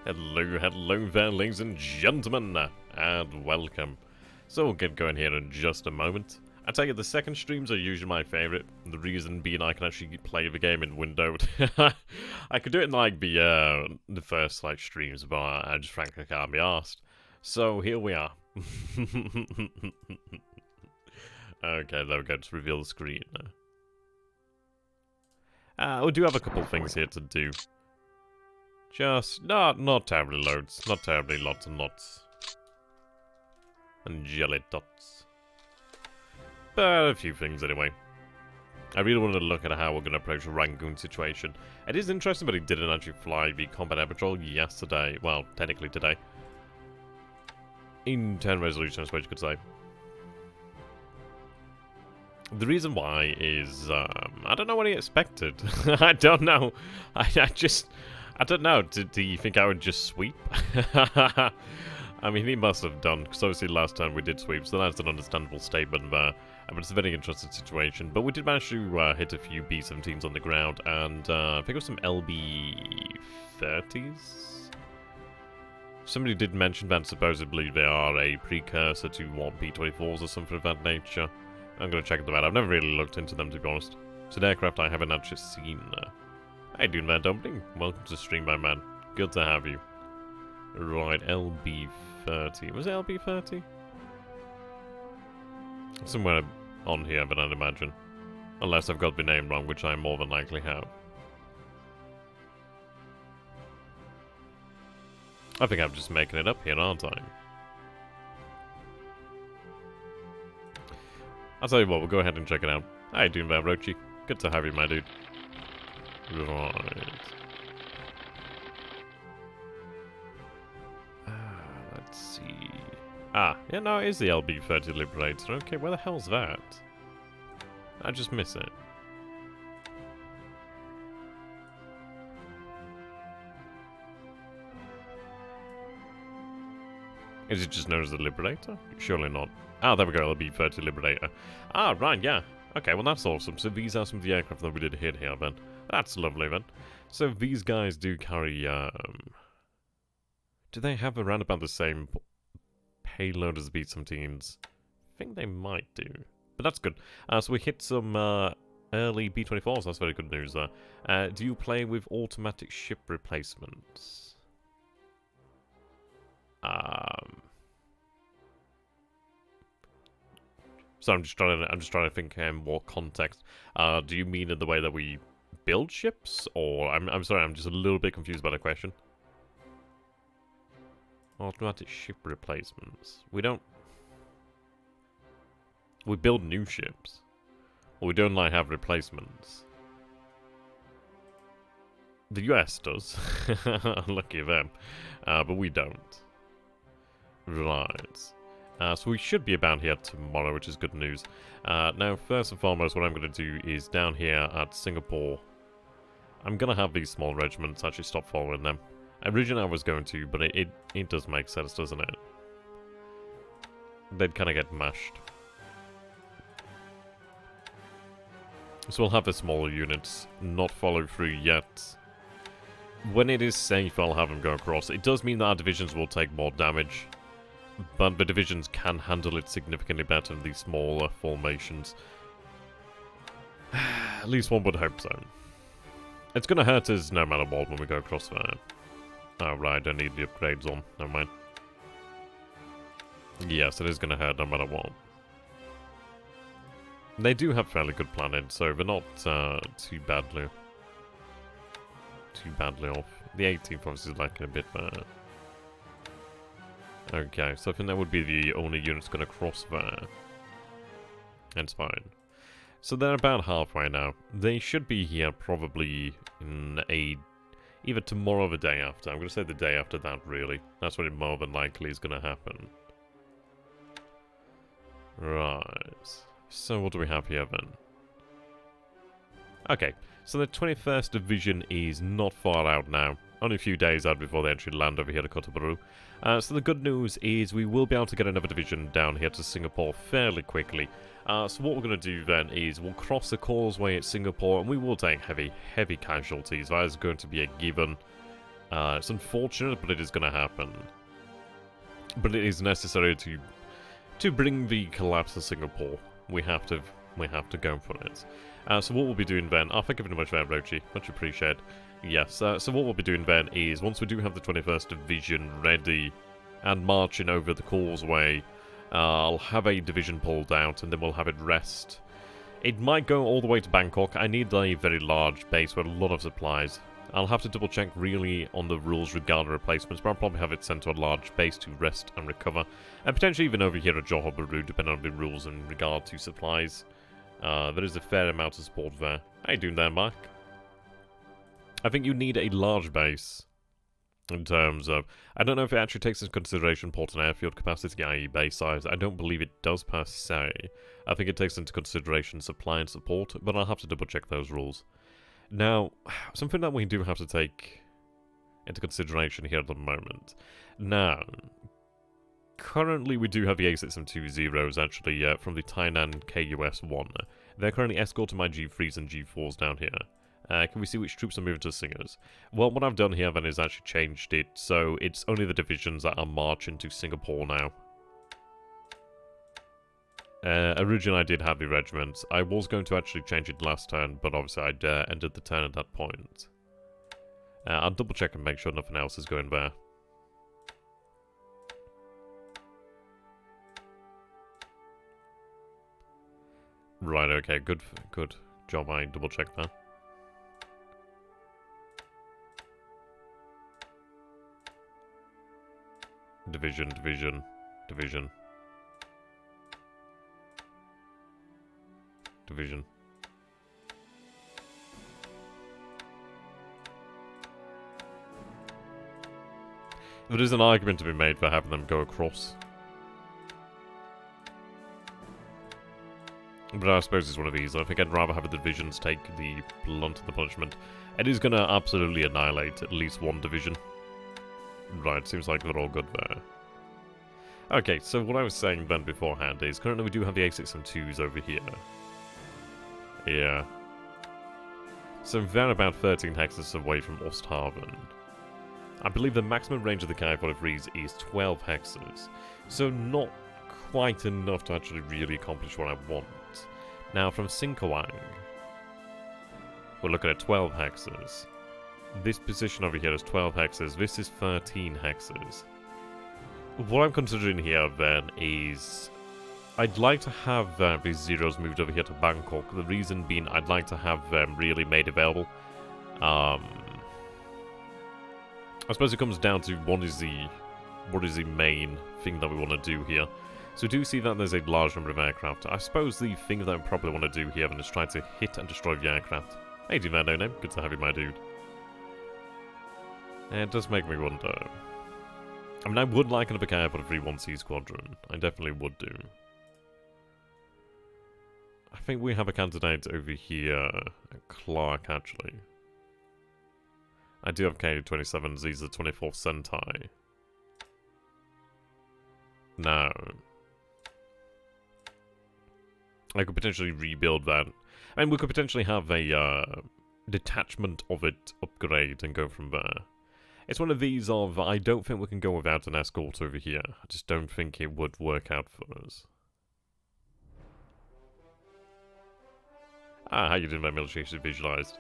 Hello there, ladies and gentlemen, and welcome. So we'll get going here in just a moment. I tell you, the second streams are usually my favourite. The reason being I can actually play the game in windowed. I could do it in like the first like streams, but I just frankly can't be arsed. So here we are. Okay, there we go. Just reveal the screen. We do have a couple things here to do. Just not terribly loads, not terribly lots and lots. And jelly dots. But a few things anyway. I really wanted to look at how we're going to approach the Rangoon situation. It is interesting, but he didn't actually fly the combat air patrol yesterday. Well, technically today. In 10 resolution, I suppose you could say. The reason why is, I don't know what he expected. I don't know. I don't know. Do you think I would just sweep? I mean, he must have done, because obviously last time we did sweep, so that's an understandable statement there. But it's a very interesting situation. But we did manage to hit a few B-17s on the ground and pick up some LB-30s. Somebody did mention that supposedly they are a precursor to what, B-24s or something of that nature. I'm going to check them out. I've never really looked into them, to be honest. It's an aircraft I haven't actually seen. How you doing there, Dumpling? Welcome to the stream, my man. Good to have you. Right, LB-30. Was it LB-30? Somewhere on here, but I'd imagine. Unless I've got the name wrong, which I more than likely have. I think I'm just making it up here, aren't I? I'll tell you what, we'll go ahead and check it out. How you doing there, Rochi? Good to have you, my dude. Right. Let's see. Yeah, no, it is the LB-30 Liberator. Okay, where the hell's that? I just miss it. Is it just known as the Liberator? Surely not. Ah, there we go, LB-30 Liberator. Ah, right, yeah. Okay, well that's awesome. So these are some of the aircraft that we did hit here, then. That's lovely, then. So these guys do carry, do they have around about the same payload as the B-17s? I think they might do. But that's good. So we hit some, early B-24s. That's very good news there. Do you play with automatic ship replacements? So I'm just trying to think what context. Do you mean in the way that we build ships, or I'm sorry, I'm just a little bit confused by the question. Automatic ship replacements. We build new ships, or we don't like have replacements. The US does. Lucky them, but we don't. Right. So we should be about here tomorrow, which is good news. Now, first and foremost, what I'm going to do is down here at Singapore, I'm going to have these small regiments actually stop following them. Originally I was going to, but it does make sense, doesn't it? They'd kind of get mashed. So we'll have the smaller units not follow through yet. When it is safe, I'll have them go across. It does mean that our divisions will take more damage, but the divisions can handle it significantly better than these smaller formations. At least one would hope so. It's going to hurt us no matter what when we go across there. Oh, right, I don't need the upgrades on. Never mind. Yes, it is going to hurt no matter what. They do have fairly good planning, so they're not too badly off. The 18th obviously is lacking a bit better. Okay, so I think that would be the only units going to cross there. That's fine. So they're about halfway now. They should be here probably in either tomorrow or the day after. I'm going to say the day after that, really. That's when it more than likely is going to happen. Right. So what do we have here then? Okay, so the 21st Division is not far out now. Only a few days out before they actually land over here to Kotabaru. So the good news is we will be able to get another division down here to Singapore fairly quickly. So what we're going to do then is we'll cross the causeway at Singapore and we will take heavy casualties. That is going to be a given. It's unfortunate, but it is going to happen. But it is necessary to bring the collapse of Singapore. We have to go for it. So what we'll be doing then, thank you very much for that, Rochi, much appreciated. Yes, so what we'll be doing then is, once we do have the 21st Division ready and marching over the causeway, I'll have a division pulled out and then we'll have it rest. It might go all the way to Bangkok. I need a very large base with a lot of supplies. I'll have to double check really on the rules regarding replacements, but I'll probably have it sent to a large base to rest and recover. And potentially even over here at Johor Bahru, depending on the rules in regard to supplies. There is a fair amount of support there. How you doing there, Mark? I think you need a large base in terms of... I don't know if it actually takes into consideration port and airfield capacity, i.e. base size. I don't believe it does per se. I think it takes into consideration supply and support, but I'll have to double check those rules. Now, something that we do have to take into consideration here at the moment. Now, currently we do have the A6M2 actually from the Tainan KUS-1. They're currently escorting my G3s and G4s down here. Can we see which troops are moving to Singers? Well, what I've done here then is actually changed it, so it's only the divisions that are marching to Singapore now. Originally I did have the regiments. I was going to actually change it last turn, but obviously I ended the turn at that point. I'll double check and make sure nothing else is going there. Right, okay, good job I double checked that. Division. There is an argument to be made for having them go across. But I suppose it's one of these. I think I'd rather have the divisions take the blunt of the punishment. It is going to absolutely annihilate at least one division. Right, seems like they're all good there. Okay, so what I was saying then beforehand is, currently we do have the A6M2s over here. Yeah. So they're about 13 hexes away from Osthaven. I believe the maximum range of the Ki-43s is 12 hexes. So not quite enough to actually really accomplish what I want. Now from Singkawang, we're looking at 12 hexes. This position over here is 12 hexes, this is 13 hexes. What I'm considering here then is... I'd like to have these zeros moved over here to Bangkok. The reason being I'd like to have them really made available. I suppose it comes down to what is the main thing that we want to do here. So do see that there's a large number of aircraft. I suppose the thing that I probably want to do here is try to hit and destroy the aircraft. Hey, do that, no name. Good to have you, my dude. It does make me wonder. I mean, I would like another Ki-43 1C squadron. I definitely would do. I think we have a candidate over here, Clark, actually. I do have K-27s, these are 24th Sentai. Now, I could potentially rebuild that. I mean, we could potentially have a detachment of it upgrade and go from there. It's one of these of, I don't think we can go without an escort over here. I just don't think it would work out for us. How you doing, my military visualized?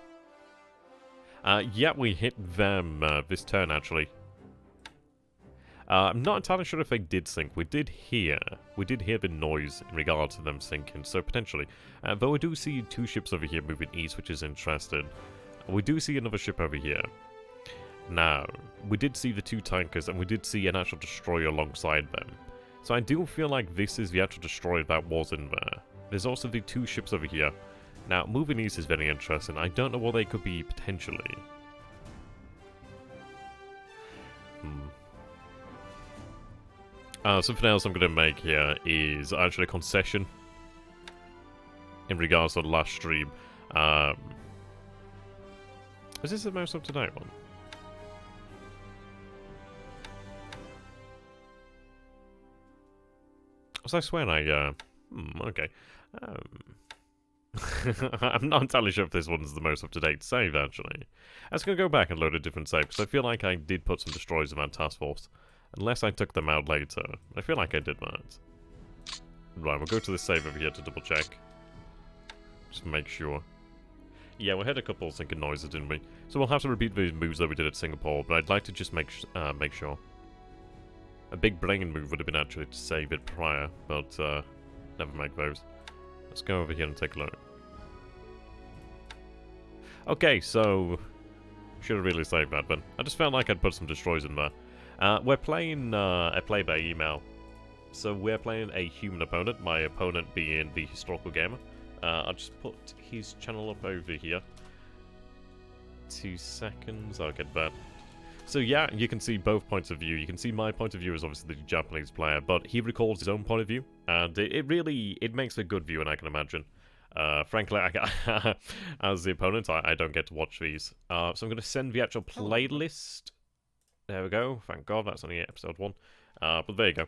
Yeah, we hit them this turn, actually. I'm not entirely sure if they did sink. We did hear the noise in regard to them sinking, so potentially. Though we do see two ships over here moving east, which is interesting. We do see another ship over here. Now, we did see the two tankers, and we did see an actual destroyer alongside them. So I do feel like this is the actual destroyer that was in there. There's also the two ships over here. Now, moving east is very interesting. I don't know what they could be, potentially. Something else I'm going to make here is actually a concession in regards to the last stream. Is this the most up-to-date one? So I swear I, okay. I'm not entirely sure if this one's the most up-to-date save, actually. I was going to go back and load a different save, because I feel like I did put some destroyers in that task force. Unless I took them out later. I feel like I did that. Right, we'll go to the save over here to double-check. Just make sure. Yeah, we had a couple of sinking noises, didn't we? So we'll have to repeat the moves that we did at Singapore, but I'd like to just make sure. A big brain move would have been actually to save it prior, but never make those. Let's go over here and take a look. Okay, so should have really saved that, but I just felt like I'd put some destroyers in there. We're playing a play by email, so we're playing a human opponent. My opponent being the historical gamer. I'll just put his channel up over here. 2 seconds, I'll get that. So yeah, you can see both points of view. You can see my point of view as obviously the Japanese player, but he records his own point of view, and it really makes a good view, and I can imagine. Frankly, as the opponent, I don't get to watch these. So I'm going to send the actual playlist. There we go. Thank God, that's only episode 1. But there you go.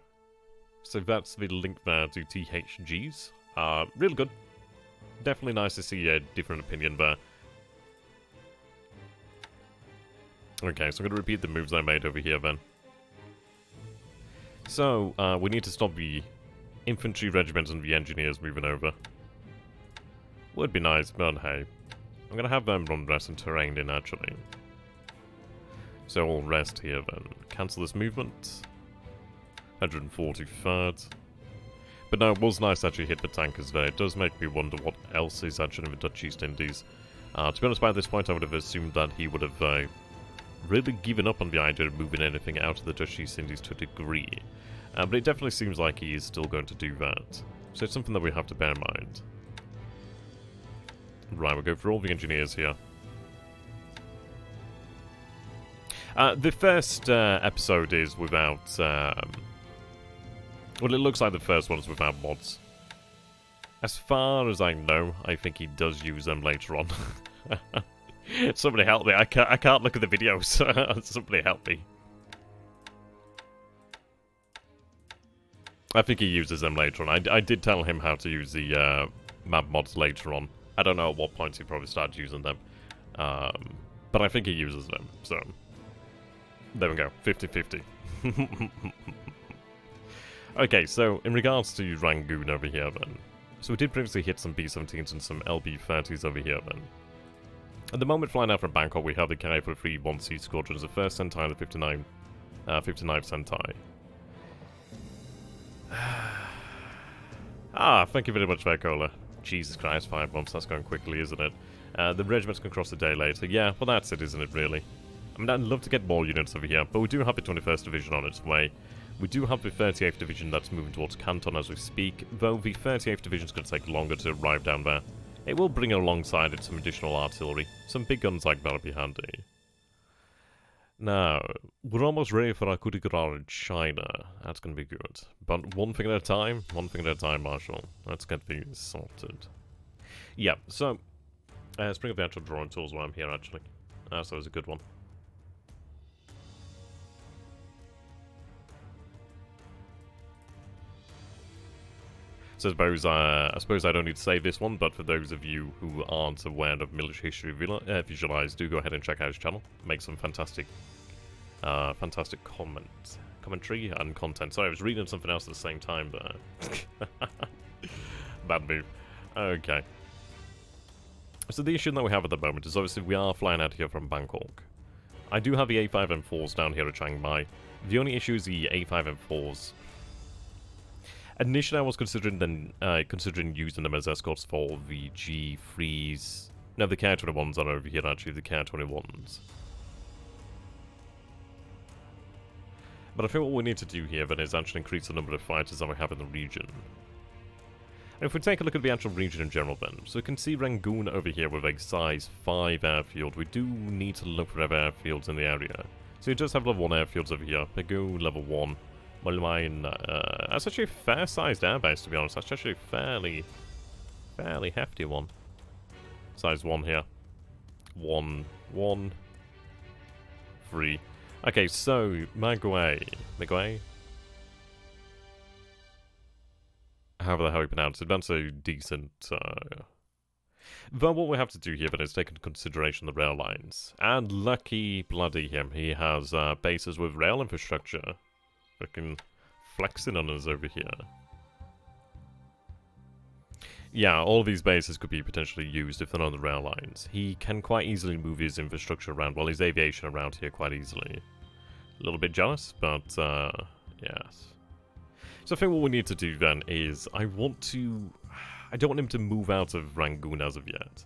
So that's the link there to THGs. Real good. Definitely nice to see a different opinion there. Okay, so I'm going to repeat the moves I made over here then. So, we need to stop the infantry regiments and the engineers moving over. Would be nice, but hey. I'm going to have them run rest and terrain in, actually. So I'll rest here then. Cancel this movement. 143rd. But no, it was nice to actually hit the tankers there. It does make me wonder what else is actually in the Dutch East Indies. To be honest, by this point I would have assumed that he would have really given up on the idea of moving anything out of the Dutch East Indies to a degree. But it definitely seems like he is still going to do that. So it's something that we have to bear in mind. Right, we'll go for all the engineers here. The first episode is without... well, it looks like the first one's without mods. As far as I know, I think he does use them later on. Somebody help me, I can't look at the videos. Somebody help me. I think he uses them later on. I did tell him how to use the map mods later on. I don't know at what point he probably started using them. But I think he uses them, so... There we go, 50-50. Okay, so in regards to Rangoon over here then. So we did previously hit some B-17s and some LB-30s over here then. At the moment flying out from Bangkok we have the Kai-43 1C Squadrons, the 1st Sentai and the 59th Sentai. Thank you very much, Vercola. Jesus Christ, 5 months, that's going quickly, isn't it? The regiments can cross a day later. Yeah, well that's it, isn't it, really? I mean, I'd love to get more units over here, but we do have the 21st Division on its way. We do have the 38th Division that's moving towards Canton as we speak, though the 38th Division is going to take longer to arrive down there. It will bring alongside it some additional artillery. Some big guns like that will be handy. Now, we're almost ready for our coup de grace in China. That's going to be good. But one thing at a time, Marshal. Let's get these sorted. Yeah, so, let's bring up the actual drawing tools while I'm here, actually. That's always a good one. So I suppose I don't need to say this one, but for those of you who aren't aware of military history visualized, do go ahead and check out his channel. Make some fantastic commentary and content. Sorry, I was reading something else at the same time, but bad move. Okay. So the issue that we have at the moment is obviously we are flying out here from Bangkok. I do have the A5M4s down here at Chiang Mai. The only issue is the A5M4s. Initially, I was considering using them as escorts for the G3s. No, the K-21s are over here, actually, the K-21s. But I think what we need to do here, then, is actually increase the number of fighters that we have in the region. And if we take a look at the actual region in general, then, so we can see Rangoon over here with a size 5 airfield. We do need to look for other airfields in the area. So it does have level 1 airfields over here. Pegu, level 1. Well, mine, that's actually a fair-sized airbase, to be honest. That's actually a fairly hefty one. Size 1 here. 1, 1, 3. Okay, so, Magway? However the hell you pronounce it, that's a decent But what we have to do here then is take into consideration the rail lines. And lucky bloody him, he has bases with rail infrastructure. Freaking flexing on us over here. Yeah, all of these bases could be potentially used if they're on the rail lines. He can quite easily move his infrastructure around, well, his aviation around here quite easily. A little bit jealous, but, yes. So I think what we need to do then is, I don't want him to move out of Rangoon as of yet.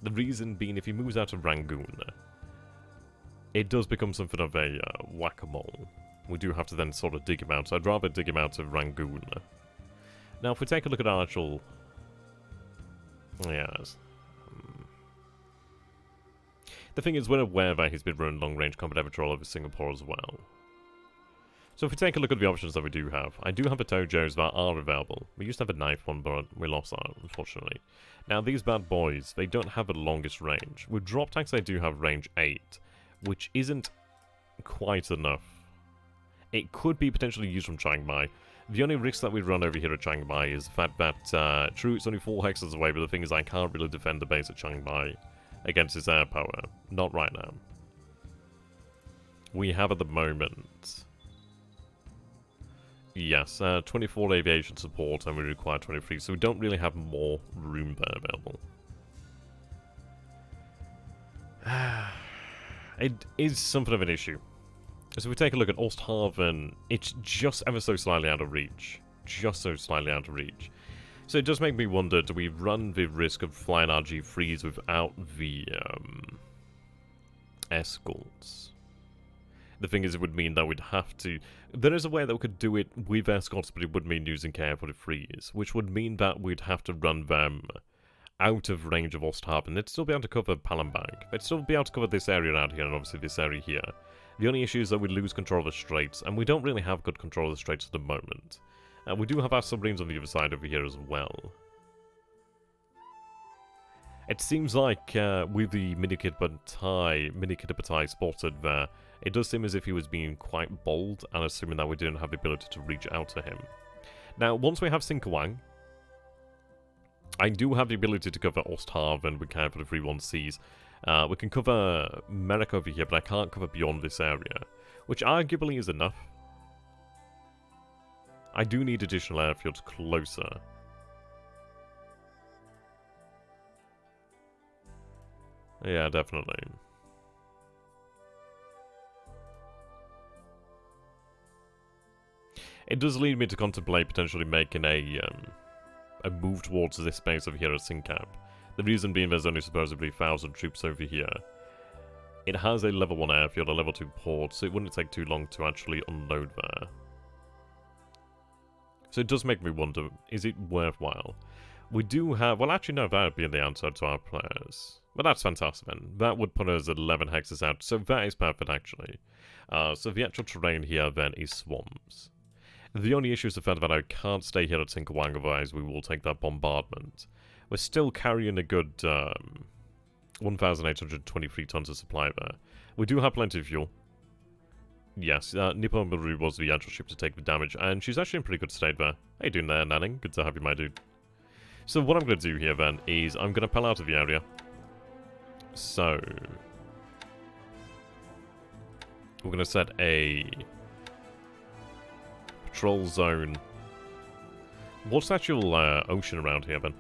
The reason being, if he moves out of Rangoon, it does become something of a whack-a-mole. We do have to then sort of dig him out, so I'd rather dig him out of Rangoon. Now, if we take a look at our actual... Yes. The thing is, we're aware that he's been running long-range combat patrol over Singapore as well. So if we take a look at the options that we do have, I do have a Tojos that are available. We used to have a knife one, but we lost that, unfortunately. Now, these bad boys, they don't have the longest range. With drop tanks, they do have range 8, which isn't quite enough. It could be potentially used from Chiang Mai. The only risk that we run over here at Chiang Mai is the fact that, true, it's only 4 hexes away, but the thing is I can't really defend the base at Chiang Mai against its air power. Not right now. We have at the moment... Yes, 24 aviation support, and we require 23, so we don't really have more room there available. It is something of an issue. So if we take a look at Osthaven, it's just ever so slightly out of reach. Just so slightly out of reach. So it does make me wonder, do we run the risk of flying our G3s without the escorts? The thing is, it would mean that we'd have to... There is a way that we could do it with escorts, but it would mean using KF-43s, which would mean that we'd have to run them out of range of Osthaven. They'd still be able to cover Palembang. They'd still be able to cover this area out here, and obviously this area here. The only issue is that we lose control of the Straits, and we don't really have good control of the Straits at the moment. We do have our submarines on the other side over here as well. It seems like with the Mini-Kitapatai spotted there, it does seem as if he was being quite bold, and assuming that we didn't have the ability to reach out to him. Now, once we have Singkawang, I do have the ability to cover Osthaven with KF-43-1Cs. We can cover Merrick over here, but I can't cover beyond this area, which arguably is enough. I do need additional airfields closer. Yeah, definitely. It does lead me to contemplate potentially making a move towards this base over here at Singkap. The reason being there's only supposedly 1,000 troops over here. It has a level 1 airfield, a level 2 port, so it wouldn't take too long to actually unload there. So it does make me wonder, is it worthwhile? We do have... Well, actually, no, that would be the answer to our players. But that's fantastic, then. That would put us at 11 hexes out, so that is perfect, actually. So the actual terrain here, then, is swamps. The only issue is the fact that I can't stay here at Singkawang, otherwise we will take that bombardment. We're still carrying a good 1,823 tons of supply there. We do have plenty of fuel. Yes, Nippon Maru was the actual ship to take the damage, and she's actually in pretty good state there. How you doing there, Nanning? Good to have you, my dude. So what I'm going to do here, then, is I'm going to pull out of the area. So... we're going to set a... patrol zone. What's the actual ocean around here, then?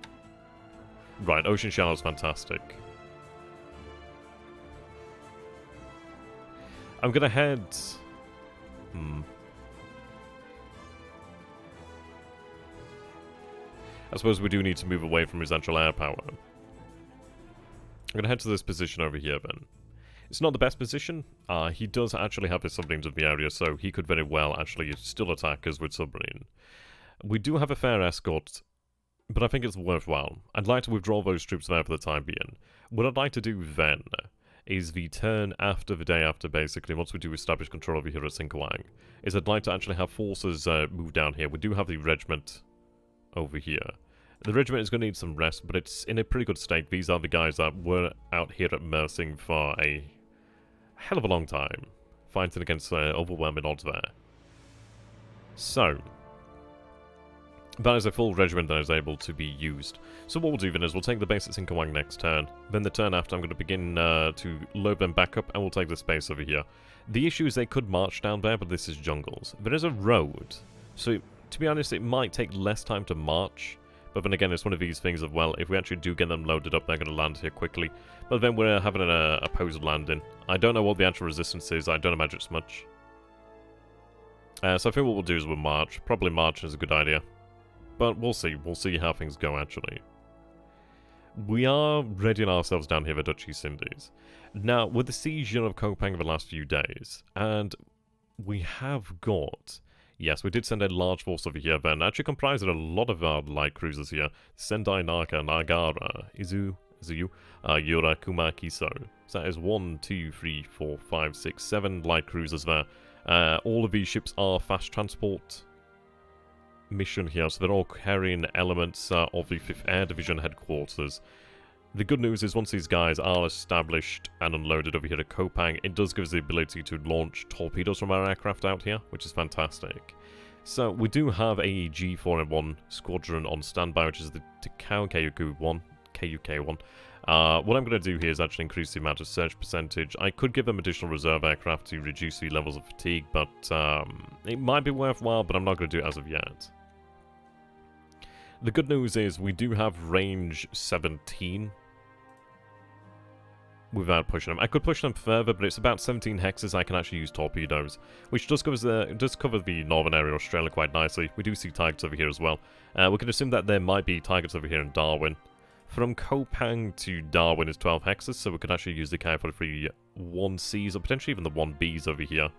Right, Ocean Shower is fantastic. I'm gonna head... I suppose we do need to move away from his actual air power. I'm gonna head to this position over here, then. It's not the best position. He does actually have his submarines in the area, so he could very well actually still attack us with submarine. We do have a fair escort, but I think it's worthwhile. I'd like to withdraw those troops there for the time being. What I'd like to do then is the turn after the day after, basically, once we do establish control over here at Singkawang, is I'd like to actually have forces move down here. We do have the regiment over here. The regiment is going to need some rest, but it's in a pretty good state. These are the guys that were out here at Mersing for a hell of a long time, fighting against overwhelming odds there. So, That is a full regiment that is able to be used. So what we'll do then is we'll take the base at Singkawang next turn. Then the turn after I'm going to begin to load them back up and we'll take this base over here. The issue is they could march down there, but this is jungles. There is a road. So to be honest, it might take less time to march. But then again, it's one of these things of, well, if we actually do get them loaded up, they're going to land here quickly. But then we're having an opposed landing. I don't know what the actual resistance is. I don't imagine it's much. So I think what we'll do is we'll march. Probably march is a good idea. But we'll see. We'll see how things go, actually. We are readying ourselves down here for Dutch East Indies. Now, with the siege of Koepang the last few days, and we have got... Yes, we did send a large force over here then, actually comprised of a lot of our light cruisers here. Sendai, Naka, Nagara, Izu, Yura, Kuma, Kiso. So that is 1, 2, 3, 4, 5, 6, 7 light cruisers there. All of these ships are fast transport mission here, so they're all carrying elements of the 5th Air Division headquarters. The good news is once these guys are established and unloaded over here at Koepang, it does give us the ability to launch torpedoes from our aircraft out here, which is fantastic. So we do have a G4M1 squadron on standby, which is the Takao KUK1. What I'm going to do here is actually increase the amount of search percentage. I could give them additional reserve aircraft to reduce the levels of fatigue, but it might be worthwhile, but I'm not going to do it as of yet. The good news is we do have range 17 without pushing them. I could push them further, but it's about 17 hexes I can actually use torpedoes, which does cover the northern area of Australia quite nicely. We do see targets over here as well. We can assume that there might be targets over here in Darwin. From Koepang to Darwin is 12 hexes, so we could actually use the Ki-43 1Cs, or potentially even the 1Bs over here.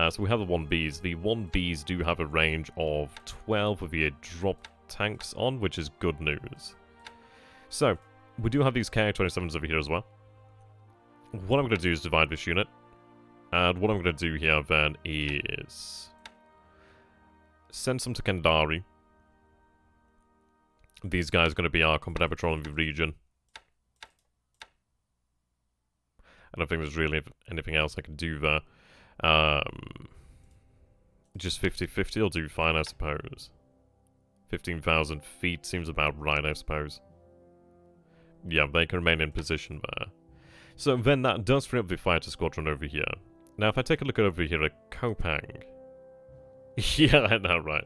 So we have the 1Bs. The 1Bs do have a range of 12 with the drop tanks on, which is good news. So, we do have these Ki-27s over here as well. What I'm going to do is divide this unit. And what I'm going to do here then is send some to Kendari. These guys are going to be our combat patrol in the region. I don't think there's really anything else I can do there. Just 50-50 will do fine, I suppose. 15,000 feet seems about right, I suppose. Yeah, they can remain in position there. So then that does free up the fighter squadron over here. Now, if I take a look over here at Koepang... yeah, I know, right.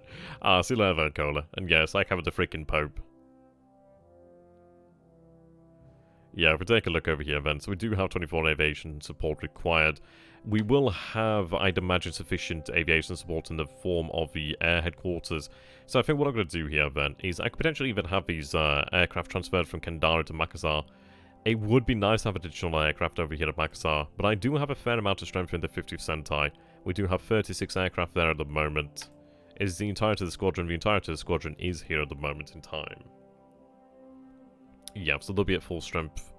See you later, Cola. And yes, I covered the freaking Pope. Yeah, if we take a look over here then, so we do have 24 aviation support required. We will have, I'd imagine, sufficient aviation support in the form of the air headquarters. So I think what I'm going to do here then is I could potentially even have these aircraft transferred from Kendari to Makassar. It would be nice to have additional aircraft over here at Makassar, but I do have a fair amount of strength in the 50th Sentai. We do have 36 aircraft there at the moment. Is the entirety of the squadron? The entirety of the squadron is here at the moment in time. Yeah, so they'll be at full strength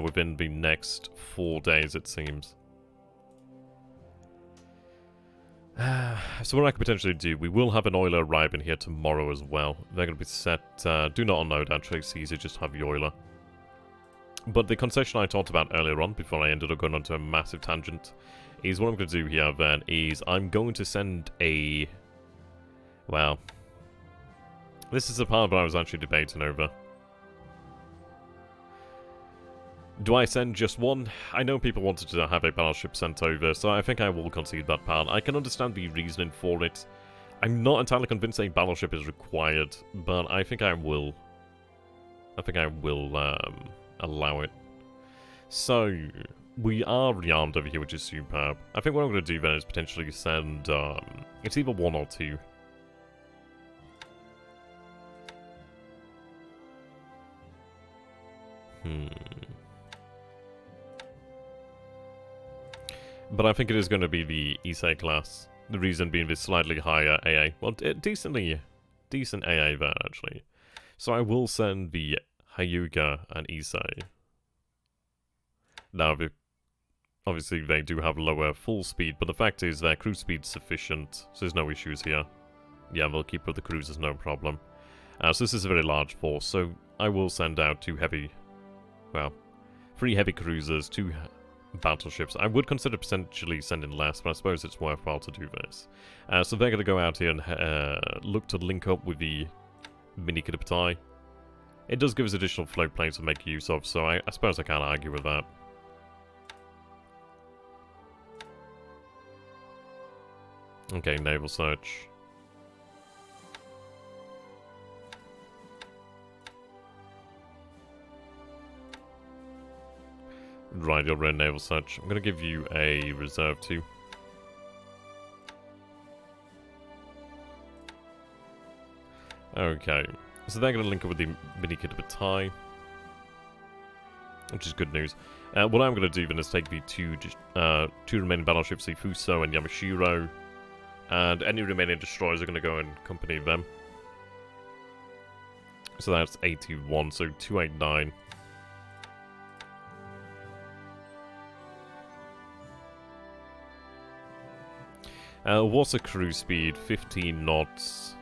within the next 4 days, it seems. So what I could potentially do, we will have an oiler arriving here tomorrow as well. They're going to be set, do not unload actually, it's easy, just have the oiler. But the concession I talked about earlier on, before I ended up going onto a massive tangent, is what I'm going to do here then, is I'm going to send a... Well, this is the part that I was actually debating over. Do I send just one? I know people wanted to have a battleship sent over, so I think I will concede that part. I can understand the reasoning for it. I'm not entirely convinced a battleship is required, but I think I will. Allow it. So, we are rearmed over here, which is superb. I think what I'm going to do then is potentially send, it's either 1 or 2. But I think it is going to be the Issei class. The reason being this slightly higher AA. Well, decent AA there, actually. So I will send the Hyuga and Issei. Now, obviously they do have lower full speed, but the fact is their cruise speed's sufficient, so there's no issues here. Yeah, they'll keep with the cruisers, no problem. So this is a very large force, so I will send out 2 heavy... Well, 3 heavy cruisers, 2 battleships. I would consider potentially sending less, but I suppose it's worthwhile to do this. So they're going to go out here and look to link up with the mini Kitapatai. It does give us additional float planes to make use of, so I suppose I can't argue with that. Okay, naval search. Right, your red naval search. I'm going to give you a reserve too. Okay, so they're going to link up with the mini Kitapatai, which is good news. What I'm going to do then is take the two remaining battleships, the Fuso and Yamashiro, and any remaining destroyers are going to go and accompany them. So that's 81, so 289. What's a cruise speed? 15 knots.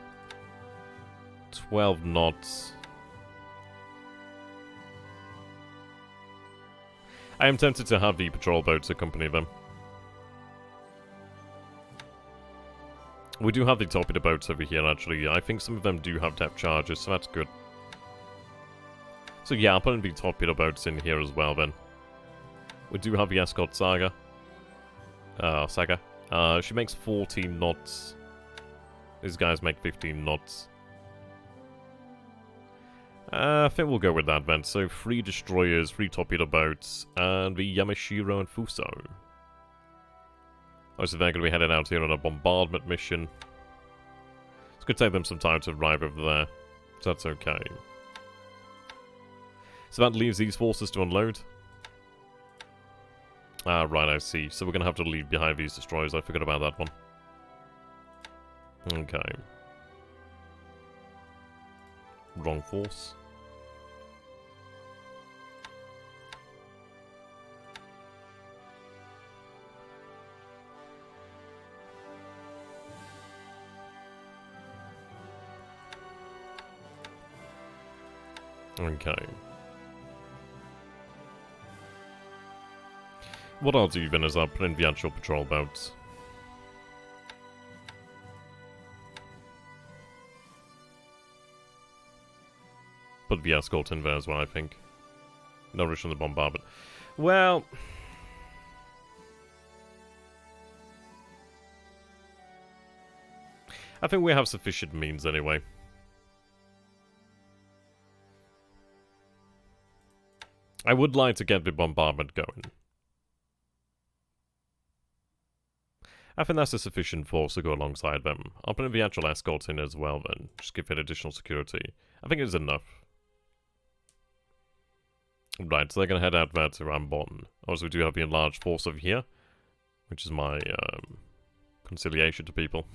12 knots. I am tempted to have the patrol boats accompany them. We do have the torpedo boats over here, actually. I think some of them do have depth charges, so that's good. So yeah, I'll put in the torpedo boats in here as well, then. We do have the escort Saga. She makes 14 knots. These guys make 15 knots. I think we'll go with that then. So 3 destroyers, 3 torpedo boats, and the Yamashiro and Fuso. Obviously they're going to be headed out here on a bombardment mission. It's going to take them some time to arrive over there. So that's okay. So that leaves these forces to unload. Ah, right, I see. So we're going to have to leave behind these destroyers. I forgot about that one. Okay. Wrong force. Okay. What I'll do then is I'll put in the actual patrol boats. Put the escort in there as well, I think. No rush on the bombardment. Well... I think we have sufficient means anyway. I would like to get the bombardment going. I think that's a sufficient force to go alongside them. I'll put in the actual escort in as well then. Just give it additional security. I think it's enough. Right, so they're going to head out there to Rambon. Also, we do have the enlarged force over here, which is my conciliation to people.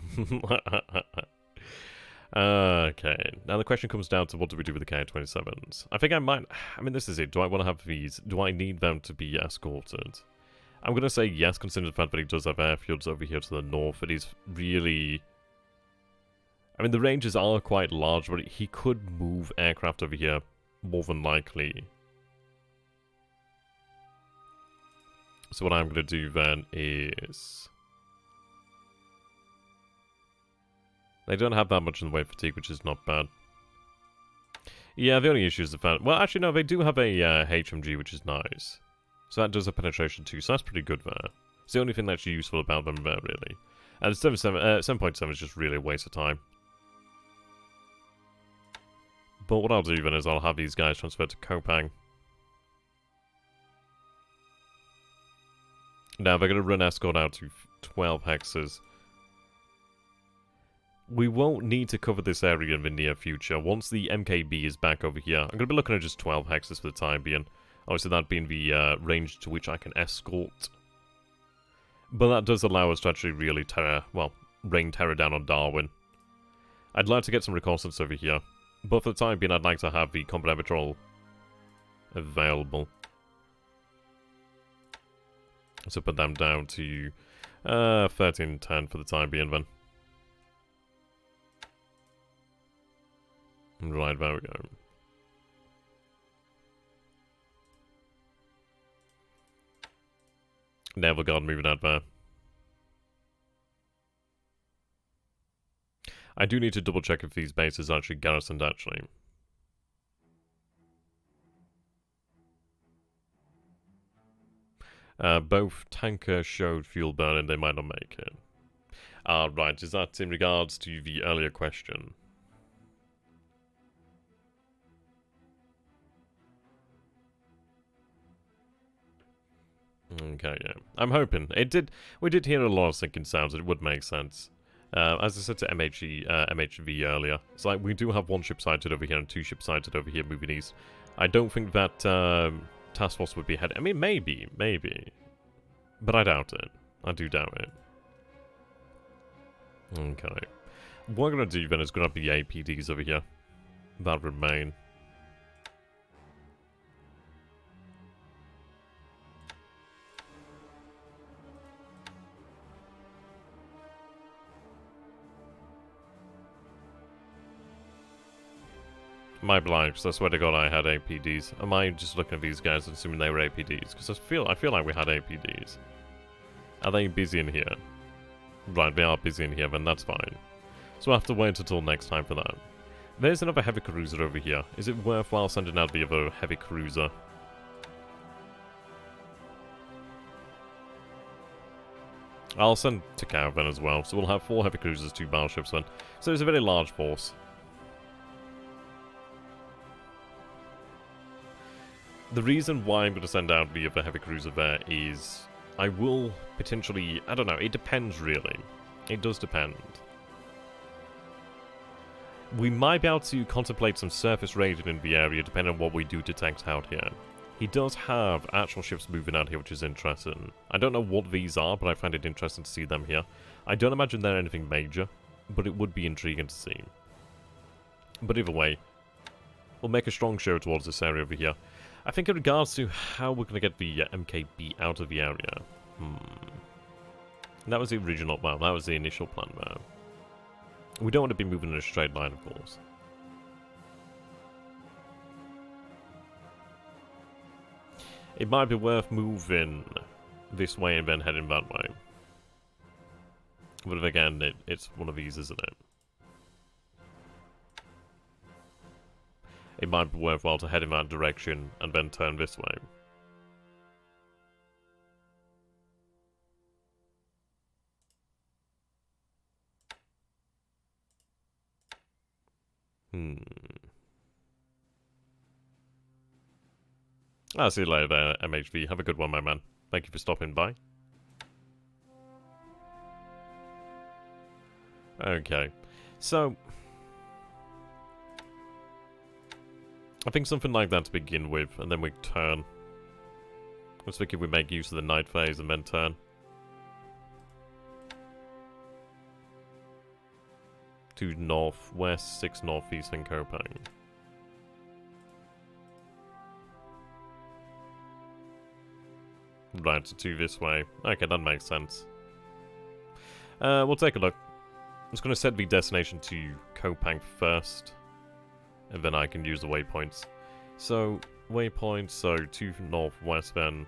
Okay, now the question comes down to what do we do with the K-27s? I think I might... I mean, this is it. Do I want to have these? Do I need them to be escorted? I'm going to say yes, considering the fact that he does have airfields over here to the north. It is really... I mean, the ranges are quite large, but he could move aircraft over here, more than likely. So what I'm going to do then is... They don't have that much in the way of fatigue, which is not bad. Yeah, the only issue is the fact... Well, actually, no, they do have a HMG, which is nice. So that does a penetration too, so that's pretty good there. It's the only thing that's useful about them there, really. And 7.7 is just really a waste of time. But what I'll do then is I'll have these guys transferred to Koepang. Now, they're going to run escort out to 12 hexes. We won't need to cover this area in the near future. Once the MKB is back over here, I'm going to be looking at just 12 hexes for the time being. Obviously, that being the range to which I can escort. But that does allow us to actually really rain terror down on Darwin. I'd like to get some reconnaissance over here. But for the time being, I'd like to have the combat patrol available. So put them down to 1310 for the time being then. Right, there we go. Never got moving out there. I do need to double check if these bases are actually garrisoned, actually. Both tanker showed fuel burning, they might not make it. Right, is that in regards to the earlier question? Okay, yeah. I'm hoping. We did hear a lot of sinking sounds, it would make sense. As I said to MHV earlier, it's like we do have one ship sighted over here and two ships sighted over here moving east. I don't think that task force would be headed. I mean, maybe. But I doubt it. I do doubt it. Okay. What we're going to do then is grab the APDs over here. That remain. My blind, because I swear to God I had APDs. Am I just looking at these guys and assuming they were APDs? Because I feel like we had APDs. Are they busy in here? Right, they are busy in here, then that's fine. So we'll have to wait until next time for that. There's another heavy cruiser over here. Is it worthwhile sending out the other heavy cruiser? I'll send to Caravan as well, so we'll have 4 heavy cruisers, 2 battleships then. So it's a very large force. The reason why I'm going to send out the other heavy cruiser there is I will potentially, I don't know, it depends really. It does depend. We might be able to contemplate some surface raiding in the area depending on what we do detect out here. He does have actual ships moving out here, which is interesting. I don't know what these are, but I find it interesting to see them here. I don't imagine they're anything major, but it would be intriguing to see. But either way, we'll make a strong show towards this area over here. I think in regards to how we're going to get the MKB out of the area. That was the original, well, that was the initial plan there. We don't want to be moving in a straight line, of course. It might be worth moving this way and then heading that way. But again, it's one of these, isn't it? It might be worthwhile to head in that direction and then turn this way. I'll see you later, MHV. Have a good one, my man. Thank you for stopping by. Okay. So, I think something like that to begin with, and then we turn. I was thinking we make use of the night phase and then turn. To northwest, 6 northeast in Koepang. Right, so 2 this way. Okay, that makes sense. We'll take a look. I'm just going to set the destination to Koepang first. And then I can use the waypoints. So, waypoints, so 2 northwest then.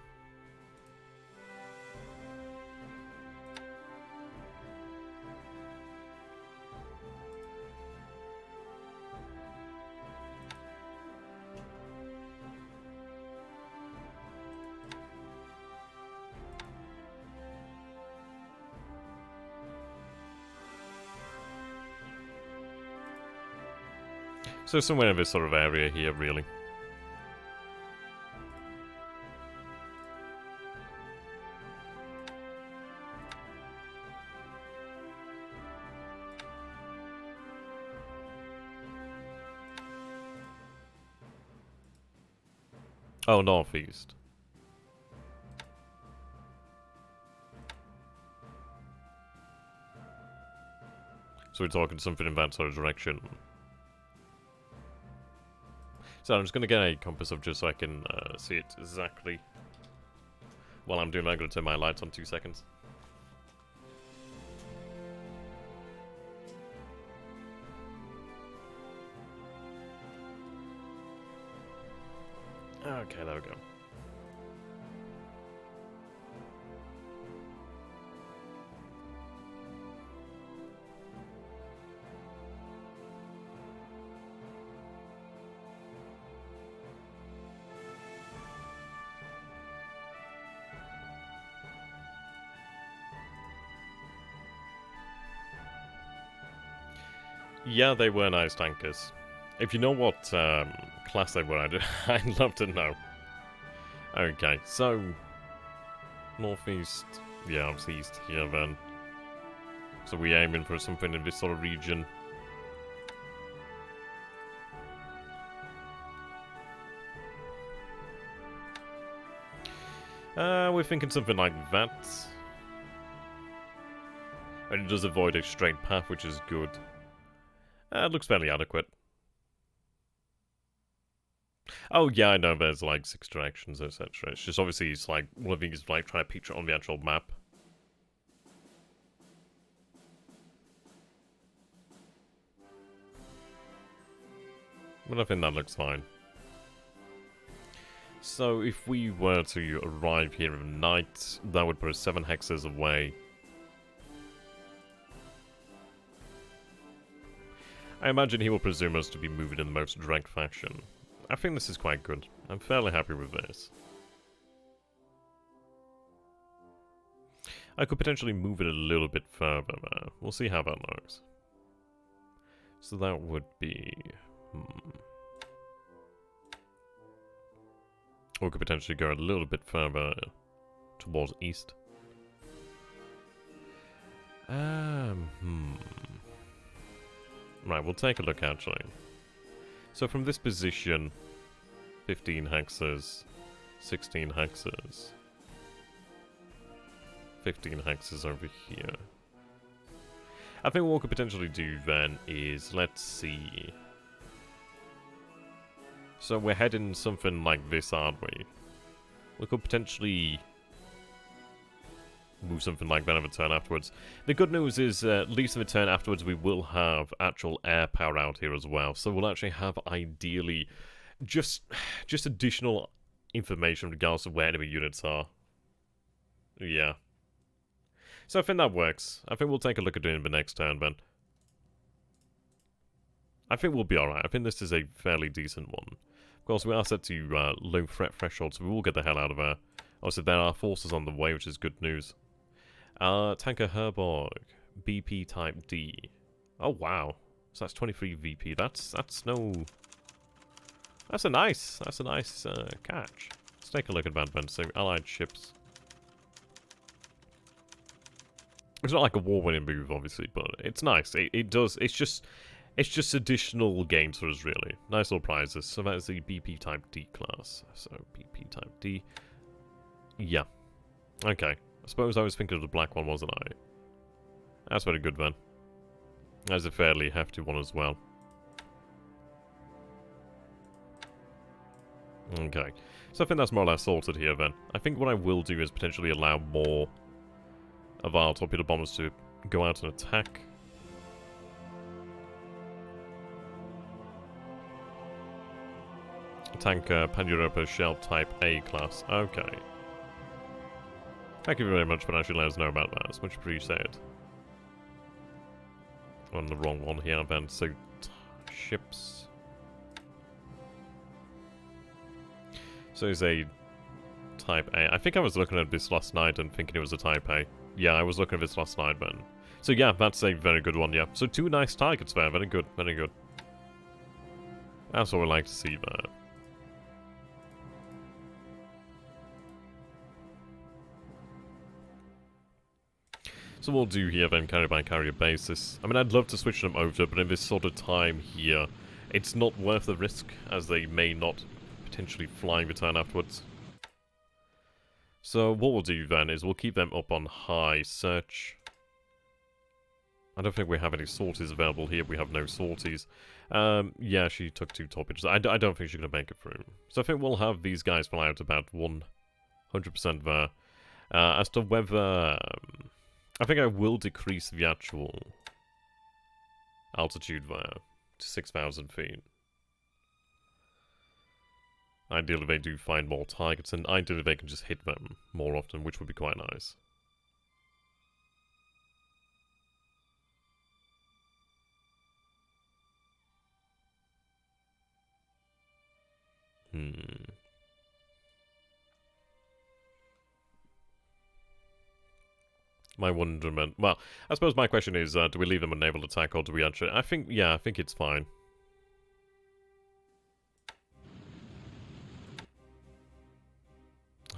So somewhere in this sort of area here, really. Oh, northeast. So we're talking something in that sort of direction. So I'm just going to get a compass up just so I can see it exactly. While I'm doing that, I'm going to turn my lights on 2 seconds. Okay, there we go. Yeah, they were nice tankers. If you know what class they were, I'd love to know. Okay, so northeast, yeah, obviously east here then. So we aiming for something in this sort of region. We're thinking something like that. And it does avoid a straight path, which is good. It looks fairly adequate. Oh yeah, I know there's like 6 directions, etc. It's just obviously it's like one of these like trying to picture it on the actual map. But I think that looks fine. So if we were to arrive here at night, that would put us 7 hexes away. I imagine he will presume us to be moving in the most direct fashion. I think this is quite good. I'm fairly happy with this. I could potentially move it a little bit further there. We'll see how that looks. So that would be... Or we could potentially go a little bit further towards east. Right, we'll take a look actually. So from this position, 15 hexes, 16 hexes, 15 hexes over here. I think what we could potentially do then is, let's see. So we're heading something like this, aren't we? We could potentially move something like that in a turn afterwards. The good news is, at least in the turn afterwards, we will have actual air power out here as well. So we'll actually have, ideally, just additional information in regards to where enemy units are. Yeah. So I think that works. I think we'll take a look at doing it the next turn, then. I think we'll be alright. I think this is a fairly decent one. Of course, we are set to low threat threshold, so we will get the hell out of there. Also, there are forces on the way, which is good news. Tanker Herborg, BP Type D. Oh wow, so that's 23 VP. That's no. That's a nice catch. Let's take a look at that then. So Allied ships. It's not like a war-winning move, obviously, but it's nice. It does. It's just additional gains for us, really. Nice little prizes. So that is the BP Type D class. So BP Type D. Yeah. Okay. I suppose I was thinking of the black one, wasn't I? That's very good then. That's a fairly hefty one as well. Okay. So I think that's more or less sorted here then. I think what I will do is potentially allow more of our torpedo bombers to go out and attack. Tanker Pan-Europa Shell Type A class. Okay. Thank you very much for actually letting us know about that. It's much appreciated. On the wrong one here then. So, ships. So it's a Type A. I think I was looking at this last night and thinking it was a Type A. Yeah, I was looking at this last night then. So yeah, that's a very good one, yeah. So 2 nice targets there. Very good, very good. That's what we like to see there. So we'll do here then, carrier by carrier basis. I mean, I'd love to switch them over, but in this sort of time here, it's not worth the risk, as they may not potentially fly in return afterwards. So what we'll do then is we'll keep them up on high search. I don't think we have any sorties available here. We have no sorties. Yeah, she took 2 torpedoes. I don't think she's going to make it through. So I think we'll have these guys fly out about 100% there. As to whether... I think I will decrease the actual altitude there to 6,000 feet. Ideally they do find more targets, and ideally they can just hit them more often, which would be quite nice. my wonderment. Well, I suppose my question is, do we leave them unable to attack, or do we actually... I think it's fine.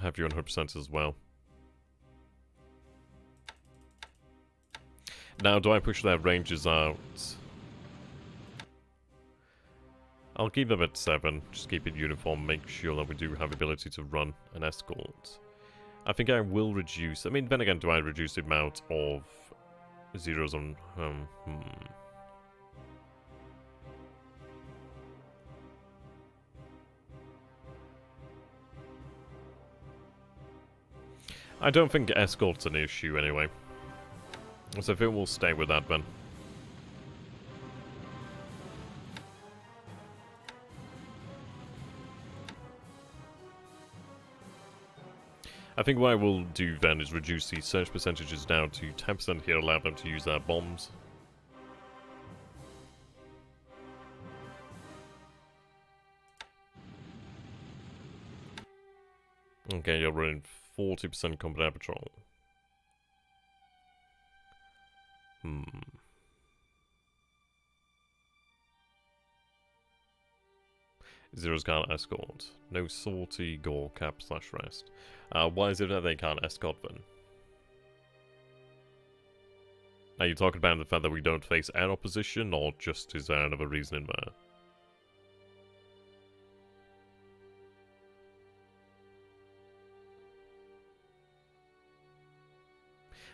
Have you 100% as well. Now, do I push their ranges out? I'll keep them at 7. Just keep it uniform. Make sure that we do have ability to run an escort. I think I will reduce... I mean, then again, do I reduce the amount of zeros on... I don't think escort's an issue anyway. So I think we'll stay with that then. I think what I will do then is reduce the search percentages down to 10% here, allow them to use their bombs. Okay, you're running 40% combat patrol. Zero's can't escort. No sortie, gore, cap, slash rest. Why is it that they can't escort then? Are you talking about the fact that we don't face air opposition, or just is there another reason in there?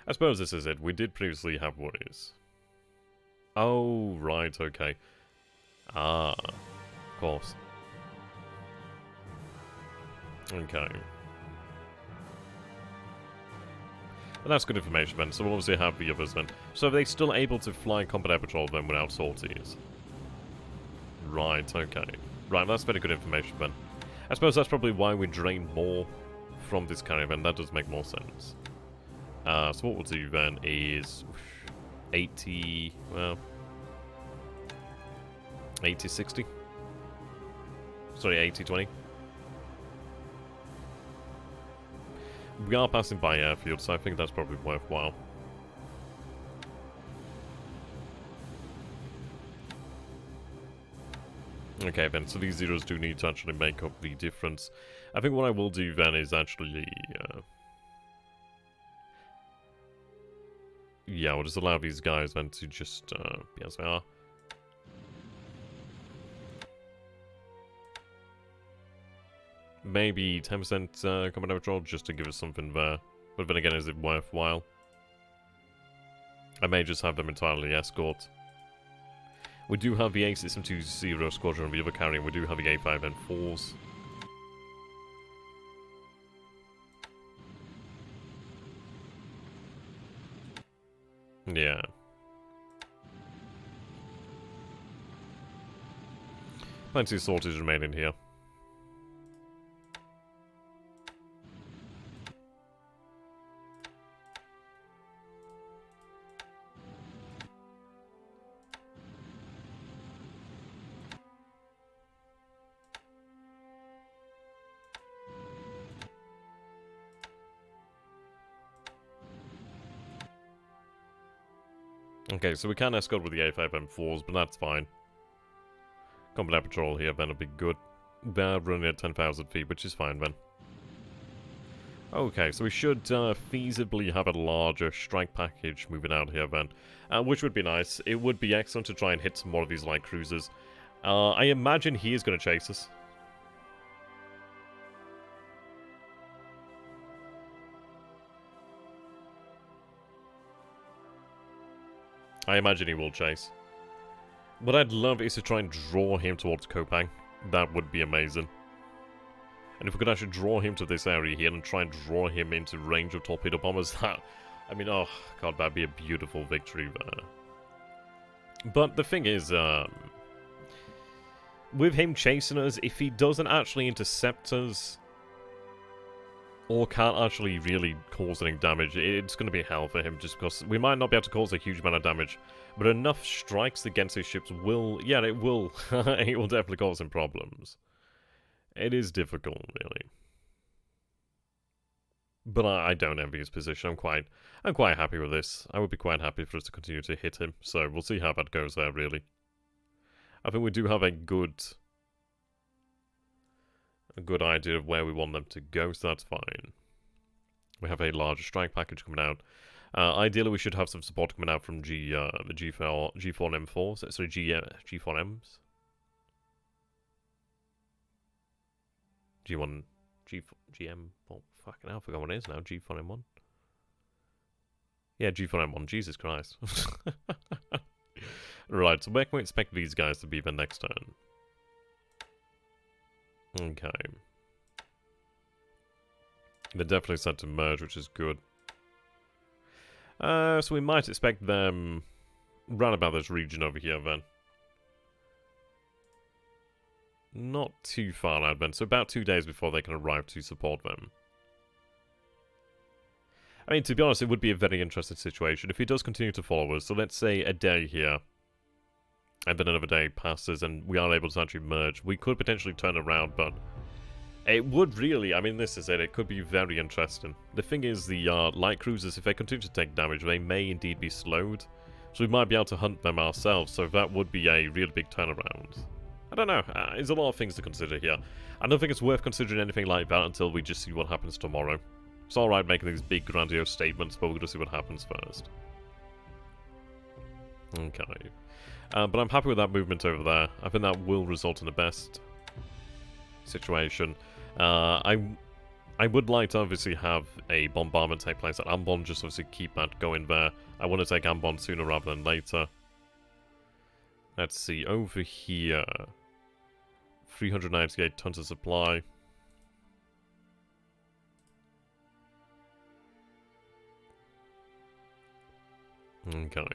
I suppose this is it. We did previously have worries. Oh, right, okay. Ah, of course. Okay. Well, that's good information then. So we'll obviously have the others then. So are they still able to fly combat air patrol then without sorties? Right, okay. Right, that's very good information then. I suppose that's probably why we drain more from this caravan. That does make more sense. So what we'll do then is 80, well, 80-60? Sorry, 80-20? We are passing by airfield, so I think that's probably worthwhile. Okay then, so these zeros do need to actually make up the difference. I think what I will do then is actually... yeah, we'll just allow these guys then to just be as they are. Maybe 10% combat patrol just to give us something there. But then again, is it worthwhile? I may just have them entirely escort. We do have the A620 squadron and the other carrier. We do have the A5N4s. Yeah. Plenty of sorties remaining here. Okay, so we can escort with the A5M4s, but that's fine. Combat patrol here, then will be good. They're running at 10,000 feet, which is fine then. Okay, so we should feasibly have a larger strike package moving out here then, which would be nice. It would be excellent to try and hit some more of these light cruisers. I imagine he is going to chase us. I imagine he will chase. What I'd love is to try and draw him towards Koepang. That would be amazing. And if we could actually draw him to this area here and try and draw him into range of torpedo bombers, that... I mean, oh god, that'd be a beautiful victory there. But the thing is, with him chasing us, if he doesn't actually intercept us, or can't actually really cause any damage, it's going to be hell for him, just because we might not be able to cause a huge amount of damage, but enough strikes against his ships will, yeah, it will, it will definitely cause him problems. It is difficult, really. But I don't envy his position. I'm quite happy with this. I would be quite happy for us to continue to hit him. So we'll see how that goes there, really. I think we do have a good idea of where we want them to go, so that's fine. We have a larger strike package coming out. Ideally, we should have some support coming out from the G4 and M4s. Sorry, G4Ms. G1, GM. Oh, fucking hell, I forgot what it is now. G4M1. Yeah, G4M1. Jesus Christ. Right, so where can we expect these guys to be the next turn? Okay. They're definitely set to merge, which is good. So we might expect them round about this region over here then. Not too far out then, so about 2 days before they can arrive to support them. I mean, to be honest, it would be a very interesting situation if he does continue to follow us. So let's say a day here, and then another day passes, and we are able to actually merge. We could potentially turn around, but it would really, I mean, this is it. It could be very interesting. The thing is, the light cruisers, if they continue to take damage, they may indeed be slowed. So we might be able to hunt them ourselves, so that would be a really big turnaround. I don't know. There's a lot of things to consider here. I don't think it's worth considering anything like that until we just see what happens tomorrow. It's alright making these big, grandiose statements, but we'll just see what happens first. Okay. But I'm happy with that movement over there. I think that will result in the best situation. I would like to obviously have a bombardment take place at Ambon, just obviously keep that going there. I want to take Ambon sooner rather than later. Let's see, over here. 398 tons of supply. Okay.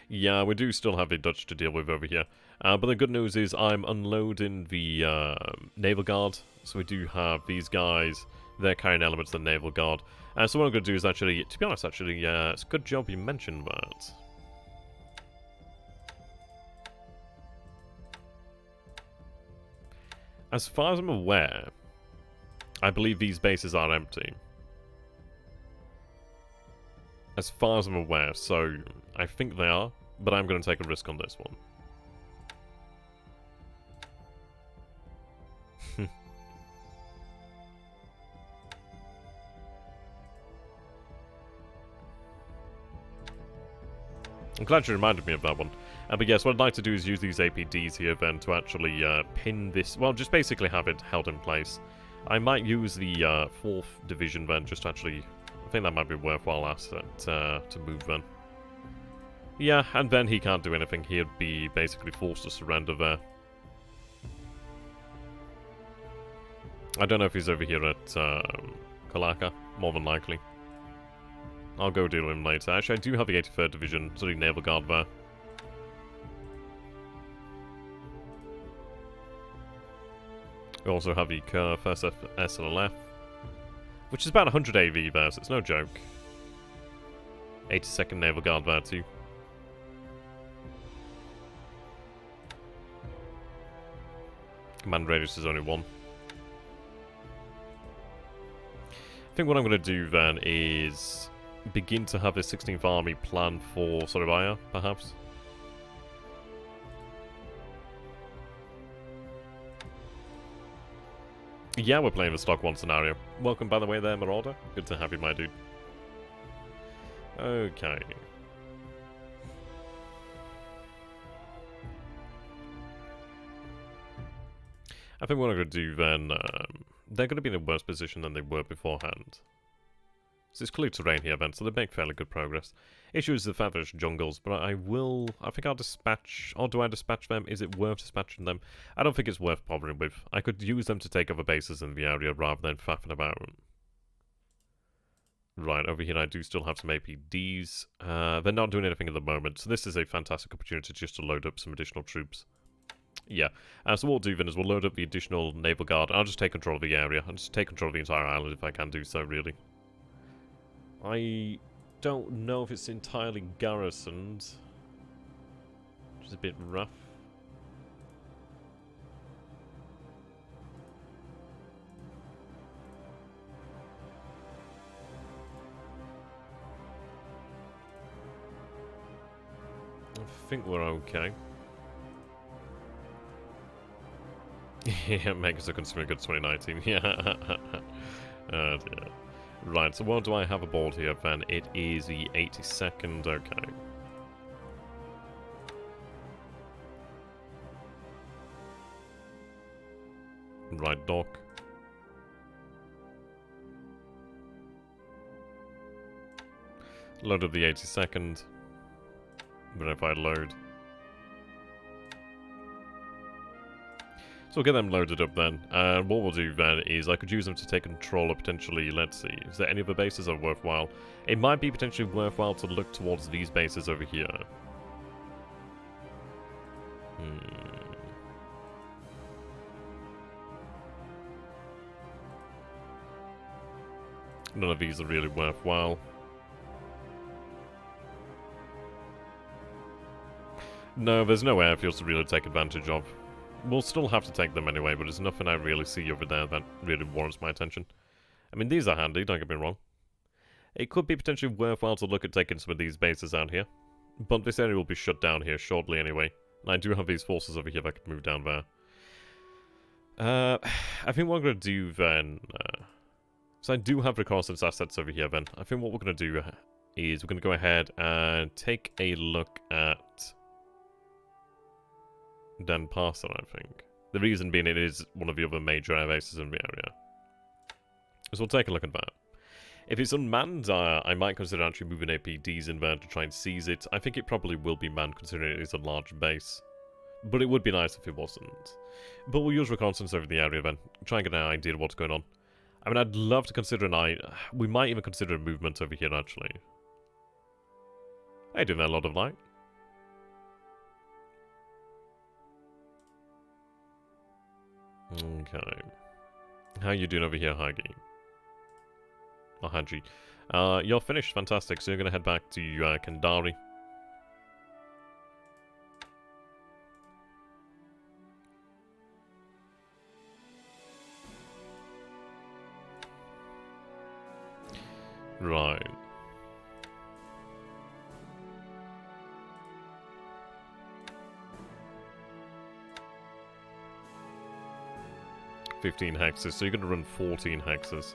Yeah, we do still have the Dutch to deal with over here. But the good news is I'm unloading the Naval Guard. So we do have these guys. They're carrying elements of the Naval Guard. So what I'm going to do is actually, to be honest, actually, it's a good job you mentioned that. As far as I'm aware, I believe these bases are empty. As far as I'm aware, so I think they are, but I'm going to take a risk on this one. I'm glad you reminded me of that one. But yes, what I'd like to do is use these APDs here then to actually pin this, well, just basically have it held in place. I might use the 4th Division then, just to actually, I think that might be a worthwhile asset to move then. Yeah, and then he can't do anything, he'd be basically forced to surrender there. I don't know if he's over here at Kalaka, more than likely. I'll go deal with him later. Actually, I do have the 83rd Division, so the Naval Guard there. We also have the 1st SLF, which is about 100 AV there, so it's no joke. 82nd Naval Guard there too. Command radius is only 1. I think what I'm going to do then is begin to have a 16th Army plan for Surabaya, perhaps. Yeah, we're playing the Stock 1 scenario. Welcome, by the way, there, Marauder. Good to have you, my dude. Okay. I think what I'm going to do then, they're going to be in a worse position than they were beforehand. So it's clear terrain here then, so they make fairly good progress. Issue is the fact that it's jungles, but I think I'll dispatch, or do I dispatch them? Is it worth dispatching them? I don't think it's worth bothering with. I could use them to take other bases in the area rather than faffing about. Right, over here I do still have some APDs. They're not doing anything at the moment, so this is a fantastic opportunity just to load up some additional troops. Yeah, so what we'll do then is we'll load up the additional Naval Guard. I'll just take control of the area. I'll just take control of the entire island if I can do so, really. I don't know if it's entirely garrisoned, which is a bit rough. think we're okay. Yeah, Megas are consuming good 2019. Yeah. Oh dear. Right, so what do I have aboard here then? It is the 82nd, okay. Right, dock. Load up the 82nd. But if I load. So we'll get them loaded up then. And what we'll do then is I could use them to take control of potentially, let's see, is there any other bases that are worthwhile? It might be potentially worthwhile to look towards these bases over here. None of these are really worthwhile. No, there's no airfields to really take advantage of. We'll still have to take them anyway, but there's nothing I really see over there that really warrants my attention. I mean, these are handy, don't get me wrong. It could be potentially worthwhile to look at taking some of these bases out here. But this area will be shut down here shortly anyway. And I do have these forces over here that could move down there. I think what I'm going to do then... so I do have reconnaissance assets over here then. I think what we're going to do is we're going to go ahead and take a look at... Denpasar, I think. The reason being it is one of the other major air bases in the area. So we'll take a look at that. If it's unmanned, I might consider actually moving APDs in there to try and seize it. I think it probably will be manned considering it is a large base. But it would be nice if it wasn't. But we'll use reconnaissance over the area then. Try and get an idea of what's going on. I mean, I'd love to consider we might even consider a movement over here actually. Hey, doing that a lot of light. Okay. How you doing over here, Hagi? Oh, Haji. You're finished. Fantastic. So you're going to head back to Kandari. Right. $15 hexes, so you're going to run 14 hexes.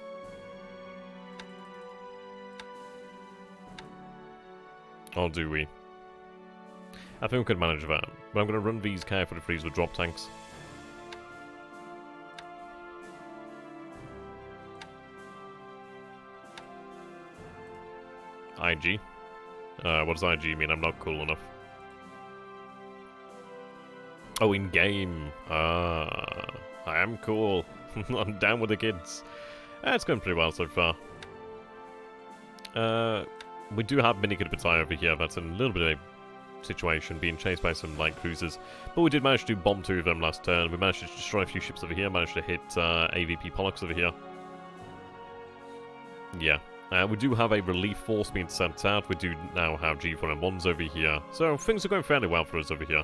Or do we? I think we could manage that. But I'm going to run these carefully for these with drop tanks. IG? What does IG mean? I'm not cool enough. Oh, in-game. Ah, I am cool. I'm down with the kids. It's going pretty well so far. We do have Minikid Batai over here. That's in a little bit of a situation, being chased by some light cruisers. But we did manage to bomb 2 of them last turn. We managed to destroy a few ships over here. Managed to hit AVP Pollux over here. Yeah. We do have a relief force being sent out. We do now have G4M1s over here. So things are going fairly well for us over here.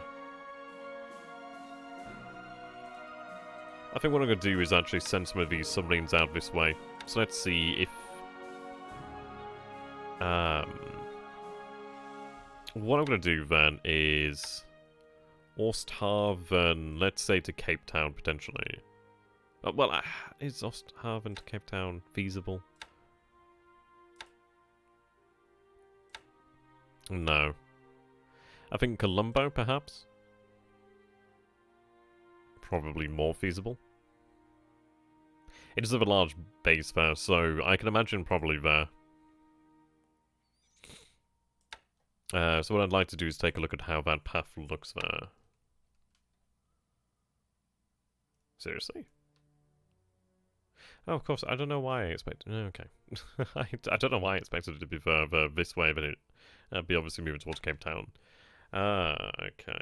I think what I'm going to do is actually send some of these submarines out this way. So let's see if... what I'm going to do then is... Osthaven, let's say to Cape Town, potentially. Well, is Osthaven to Cape Town feasible? No. I think Colombo, perhaps? Probably more feasible. It does have a large base there, so I can imagine probably there. So what I'd like to do is take a look at how that path looks there. Seriously? Oh, of course, I don't know why I expected... Okay. I don't know why I expected it to be further this way, but it'd be obviously moving towards Cape Town. Okay.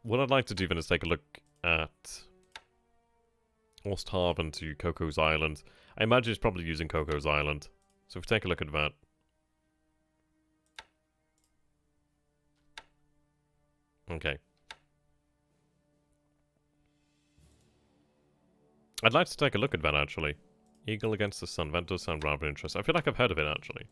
What I'd like to do then is take a look at Osthaven to Coco's Island. I imagine it's probably using Coco's Island. So if we take a look at that. Okay. I'd like to take a look at that, actually. Eagle against the Sun. That does sound rather interesting. I feel like I've heard of it, actually.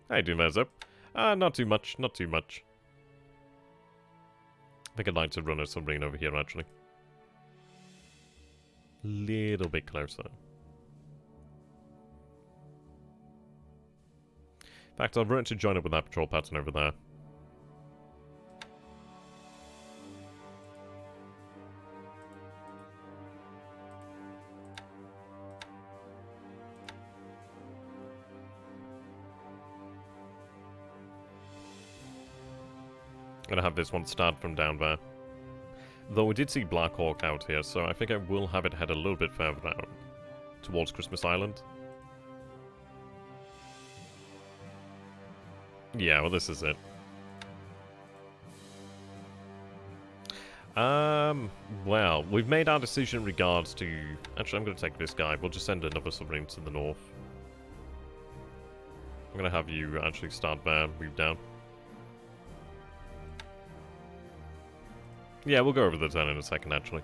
How you doing there, Zip? Not too much, not too much. I think I'd like to run a submarine over here, actually. Little bit closer. In fact, I'll run to join up with that patrol pattern over there. I'm gonna have this one start from down there. Though we did see Black Hawk out here, so I think I will have it head a little bit further down. Towards Christmas Island. Yeah, well this is it. Well, we've made our decision in regards to... Actually, I'm gonna take this guy. We'll just send another submarine to the north. I'm gonna have you actually start there, move down. Yeah, we'll go over the turn in a second, actually.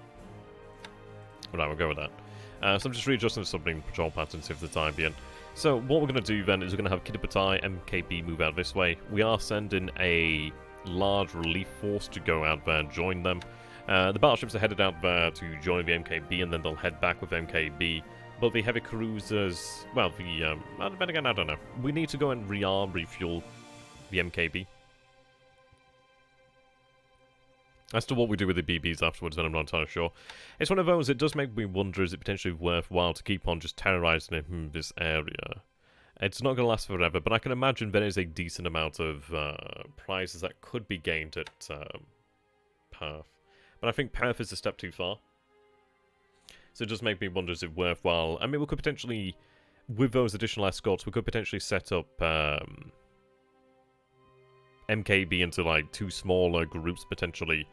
Right, we'll go with that. So I'm just readjusting the submarine patrol patterns for the time being. So what we're going to do then is we're going to have Kitapatai MKB move out this way. We are sending a large relief force to go out there and join them. The battleships are headed out there to join the MKB, and then they'll head back with MKB. But the heavy cruisers, well, then again, I don't know. We need to go and rearm, refuel the MKB. As to what we do with the BBs afterwards, then I'm not entirely sure. It's one of those, it does make me wonder, is it potentially worthwhile to keep on just terrorizing this area? It's not going to last forever, but I can imagine there is a decent amount of prizes that could be gained at Perth. But I think Perth is a step too far. So it does make me wonder, is it worthwhile? I mean, we could potentially, with those additional escorts, we could potentially set up MKB into like 2 smaller groups, potentially.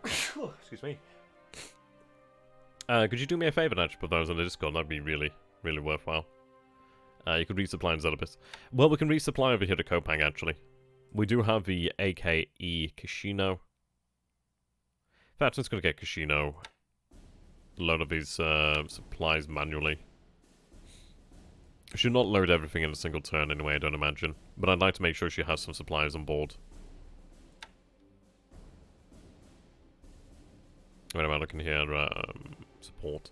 Excuse me. Could you do me a favor and actually put those on the Discord? That'd be really, really worthwhile. You could resupply in Zelibis. Well, we can resupply over here to Koepang, actually. We do have the AKE Casino. In fact, I'm just going to get Casino. Load of these supplies manually. I should not load everything in a single turn anyway, I don't imagine. But I'd like to make sure she has some supplies on board. What am I looking here? Support.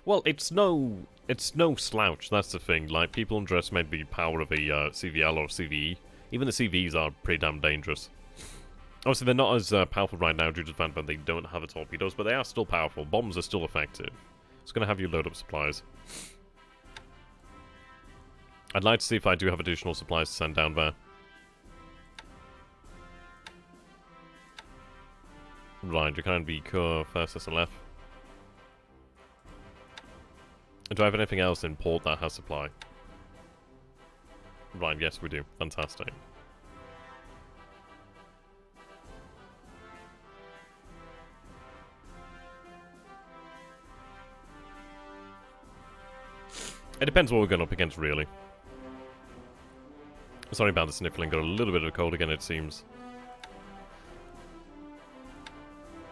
Well, it's no slouch, that's the thing. Like, people underestimate the power of a CVL or CVE. Even the CVEs are pretty damn dangerous. Obviously, they're not as powerful right now due to the fact that they don't have the torpedoes, but they are still powerful. Bombs are still effective. It's going to have you load up supplies. I'd like to see if I do have additional supplies to send down there. Right, you can't be first SLF. Do I have anything else in port that has supply? Right, yes we do. Fantastic. It depends what we're going up against, really. Sorry about the sniffling, got a little bit of a cold again, it seems.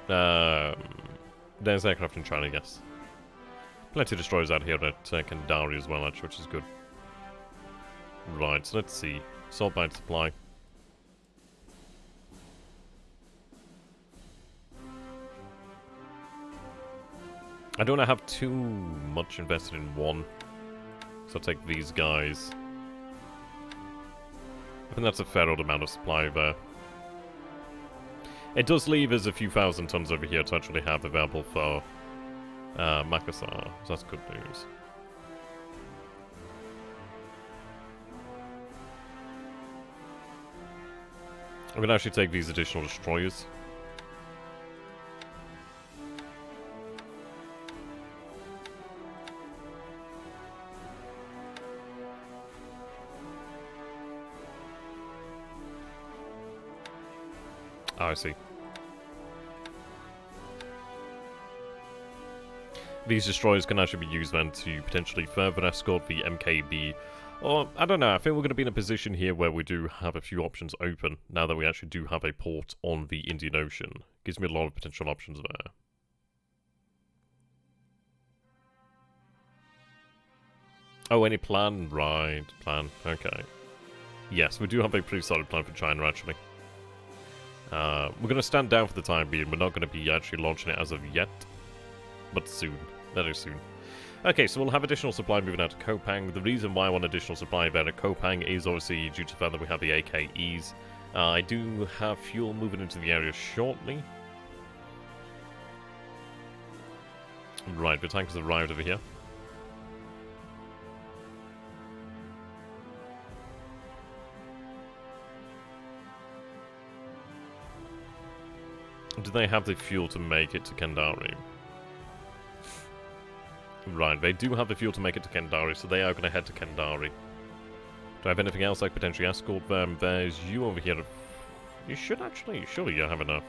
There's aircraft in China, yes. Plenty of destroyers out here at Kandari as well, actually, which is good. Right, so let's see. Assault bind supply. I don't want to have too much invested in one. So I'll take these guys. I think that's a fair old amount of supply there. It does leave us a few thousand tons over here to actually have available for Makassar, so that's good news. I'm going to actually take these additional destroyers. Oh, I see. These destroyers can actually be used then to potentially further escort the MKB. Or, I don't know, I think we're going to be in a position here where we do have a few options open, now that we actually do have a port on the Indian Ocean. Gives me a lot of potential options there. Oh, any plan? Right, plan. Okay. Yes, we do have a pretty solid plan for China, actually. We're going to stand down for the time being. We're not going to be actually launching it as of yet. But soon. Very soon. Okay, so we'll have additional supply moving out to Koepang. The reason why I want additional supply there at Koepang is obviously due to the fact that we have the AKEs. I do have fuel moving into the area shortly. Right, the tank has arrived over here. Do they have the fuel to make it to Kendari? Right, they do have the fuel to make it to Kendari, so they are going to head to Kendari. Do I have anything else I could potentially escort them? There's you over here. You should actually, surely you have enough.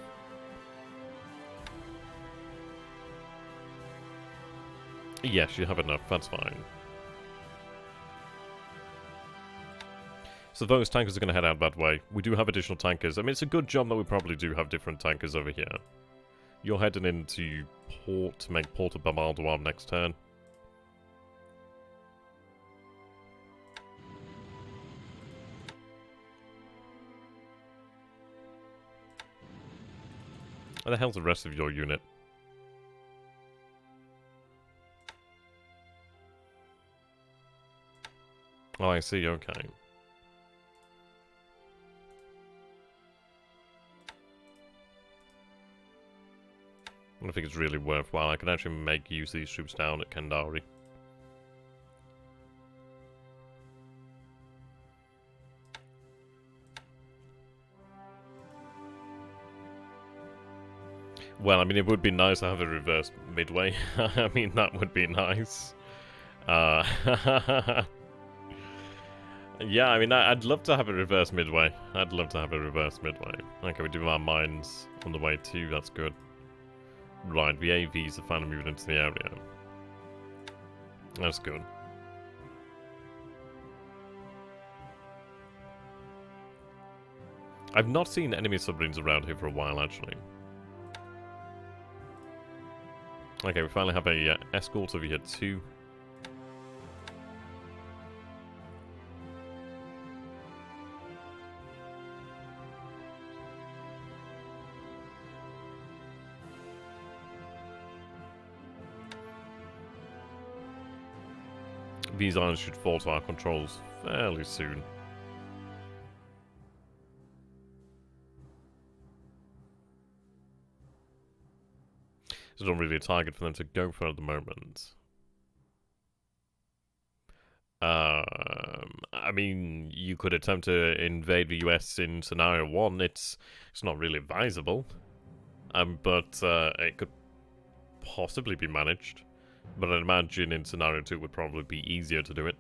Yes, you have enough, that's fine. So those tankers are going to head out that way. We do have additional tankers. I mean, it's a good job that we probably do have different tankers over here. You're heading into port to make Port of Bombardoir next turn. Where the hell's the rest of your unit? Oh, I see, okay. I don't think it's really worthwhile. I can actually make use of these troops down at Kendari. Well, I mean, it would be nice to have a reverse midway. I mean, that would be nice. Yeah, I mean, I'd love to have a reverse midway. I'd love to have a reverse midway. Okay, we do our mines on the way too. That's good. Right, the AVs are finally moving into the area. That's good. I've not seen enemy submarines around here for a while, actually. Okay, we finally have a escort over here too. These islands should fall to our controls fairly soon. It's not really a target for them to go for at the moment. I mean, you could attempt to invade the US in Scenario 1. It's not really advisable. But it could possibly be managed. But I'd imagine in Scenario 2 it would probably be easier to do it.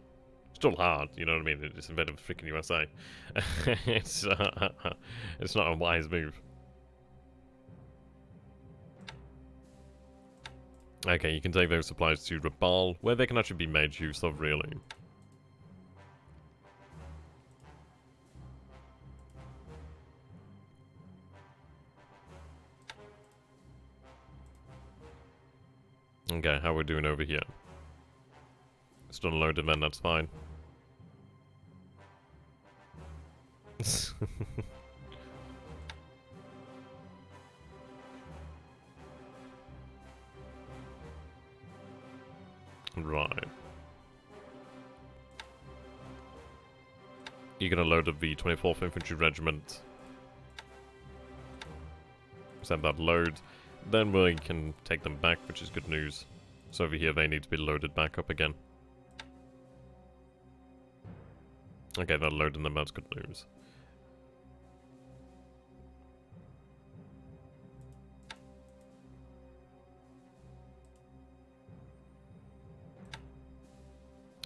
Still hard, you know what I mean? It's invaded the freaking USA. It's not a wise move. Okay, you can take those supplies to Rabal, where they can actually be made use of, really. Okay, how are we doing over here? Still unloaded, then that's fine. Right. You're gonna load up the 24th Infantry Regiment. Send that load. Then we can take them back, which is good news. So over here they need to be loaded back up again. Okay, they're loading them, that's good news.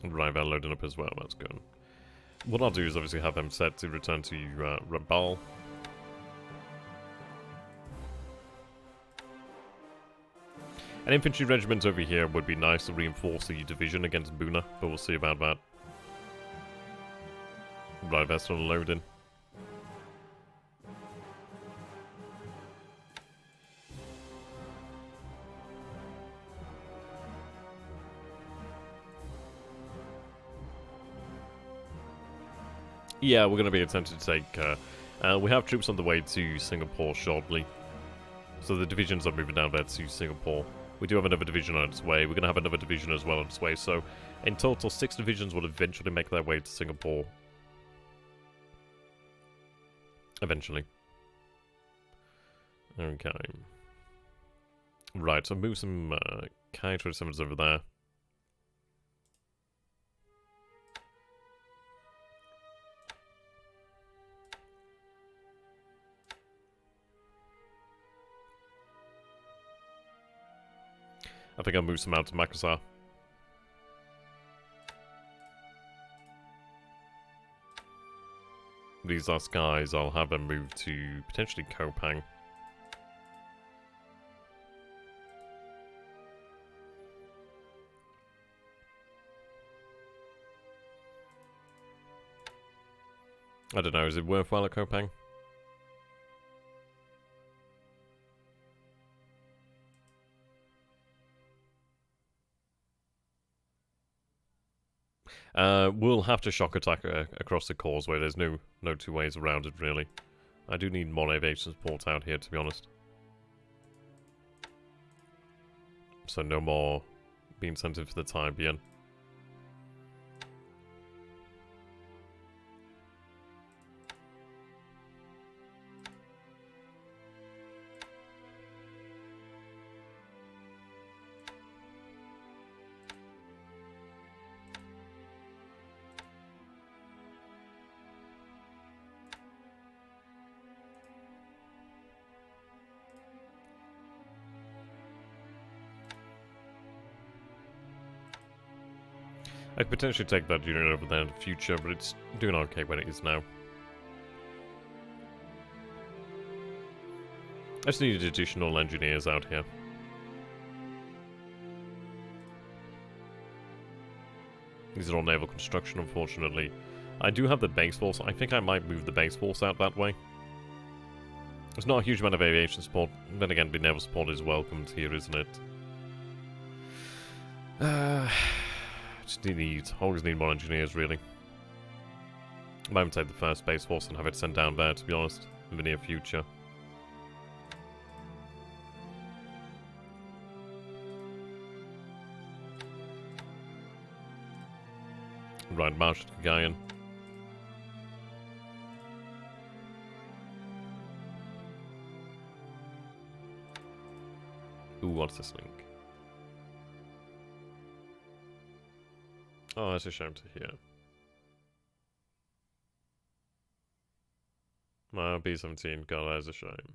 Right, they're loading up as well, that's good. What I'll do is obviously have them set to return to Rabal. An infantry regiment over here would be nice to reinforce the division against Buna, but we'll see about that. Right, that's not loading. Yeah, we're going to be attempting to take... we have troops on the way to Singapore shortly. So the divisions are moving down there to Singapore. We do have another division on its way. We're going to have another division as well on its way. So in total, 6 divisions will eventually make their way to Singapore. Eventually. Okay. Right, so move some Ki-27s over there. I think I'll move some out to Makassar. These last guys, I'll have them move to potentially Koepang. I don't know, is it worthwhile at Koepang? We'll have to shock attack across the causeway. There's no two ways around it, really. I do need more aviation support out here, to be honest. So no more being sent in for the time being. I could potentially take that unit over there in the future, but it's doing okay when it is now. I just needed additional engineers out here. These are all naval construction, unfortunately. I do have the base force. I think I might move the base force out that way. There's not a huge amount of aviation support. Then again, the naval support is welcomed here, isn't it? Always need more engineers, really. I might even take the first base force and have it sent down there, to be honest, in the near future. Right, march to Cagayan. Ooh, what's this link? Oh, that's a shame to hear. B-17, God, that is a shame.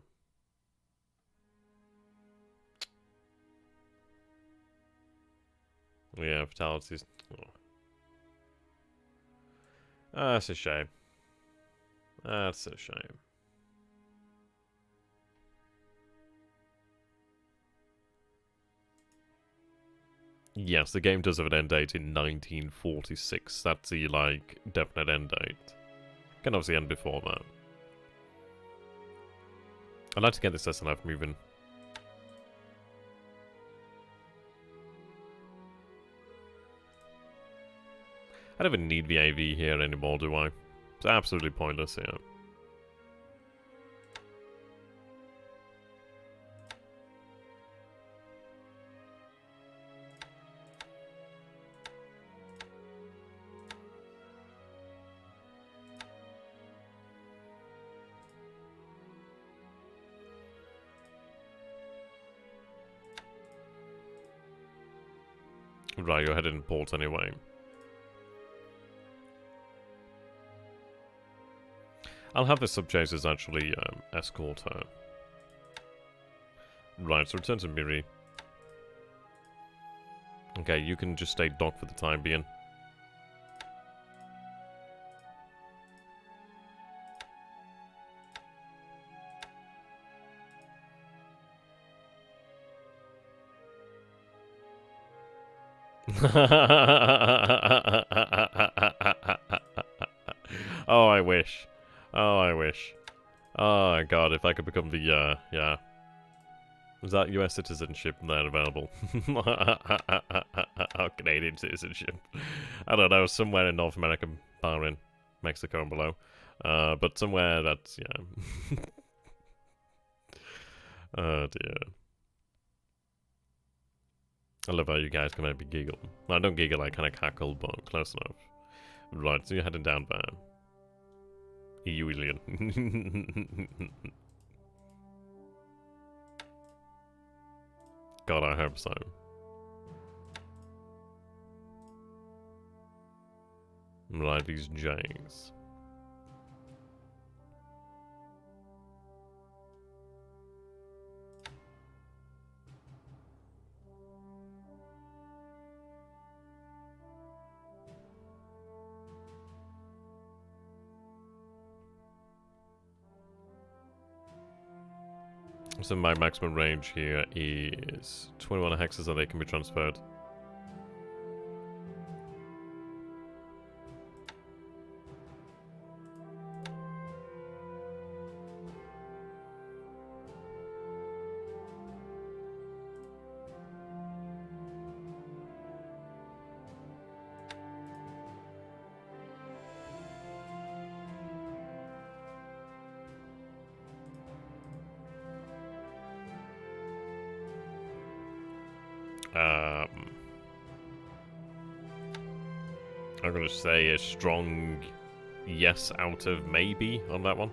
Yeah, fatalities. Oh. That's a shame. That's a shame. Yes, the game does have an end date in 1946. That's the, like, definite end date. Can obviously end before that. I'd like to get this SNF moving. I don't even need the AV here anymore, do I? It's absolutely pointless here. Right, you're headed in port anyway. I'll have the sub-chasers actually escort her. Right, so return to Miri. Okay, you can just stay docked for the time being. Oh, I wish. Oh, I wish. Oh, God, if I could become the, yeah. Was that US citizenship then available? Or Canadian citizenship? I don't know, somewhere in North America, barring Mexico and below. But somewhere that's, yeah. Oh dear. I love how you guys can maybe giggle. I don't giggle, I kind of cackle, but close enough. Right, so you're heading down there. EU alien. God, I hope so. Right, these J's. So my maximum range here is 21 hexes and they can be transferred. I'm going to say a strong yes out of maybe on that one.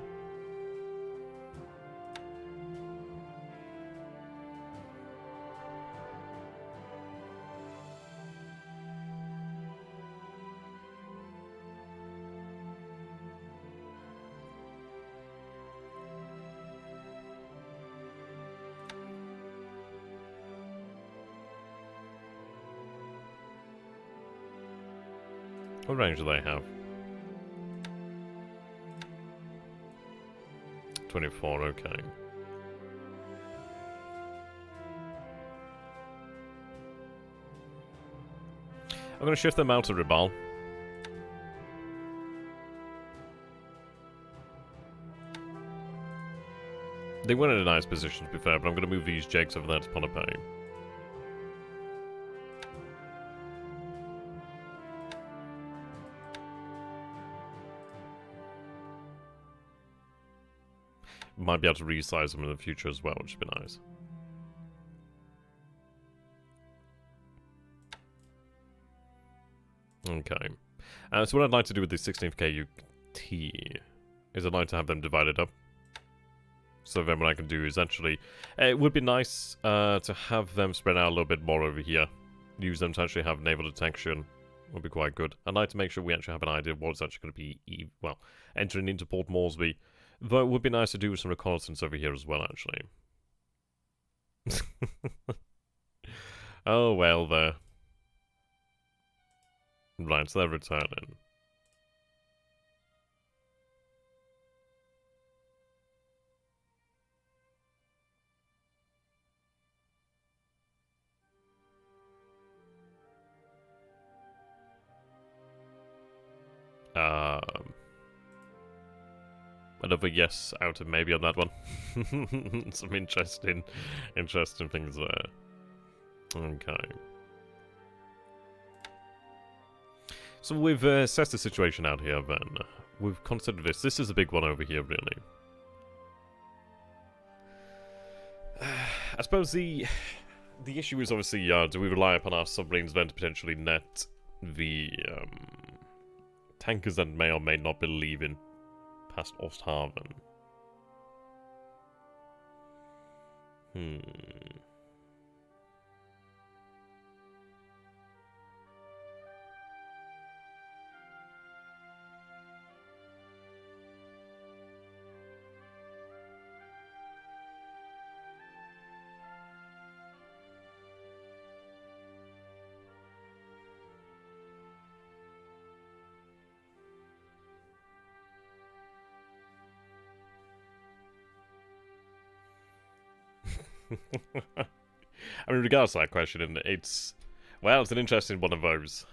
What range do they have? 24, okay. I'm going to shift them out to Ribal. They weren't in a nice position to be fair, but I'm going to move these Jakes over there to Ponape. Might be able to resize them in the future as well, which would be nice. Okay. So what I'd like to do with the 16th KUT is I'd like to have them divided up. So then what I can do is actually... it would be nice to have them spread out a little bit more over here. Use them to actually have naval detection. Would be quite good. I'd like to make sure we actually have an idea of what's actually going to be, well, entering into Port Moresby. Though it would be nice to do some reconnaissance over here as well, actually. Oh, well, there. Right, so they're returning. Another yes out of maybe on that one. Some interesting things there. Okay. So we've assessed the situation out here then. We've considered this. This is a big one over here, really. I suppose the issue is obviously, do we rely upon our submarines then to potentially net the tankers that may or may not be leaving past Osthaven? I mean, regardless of that question, it's... well, it's an interesting one of those.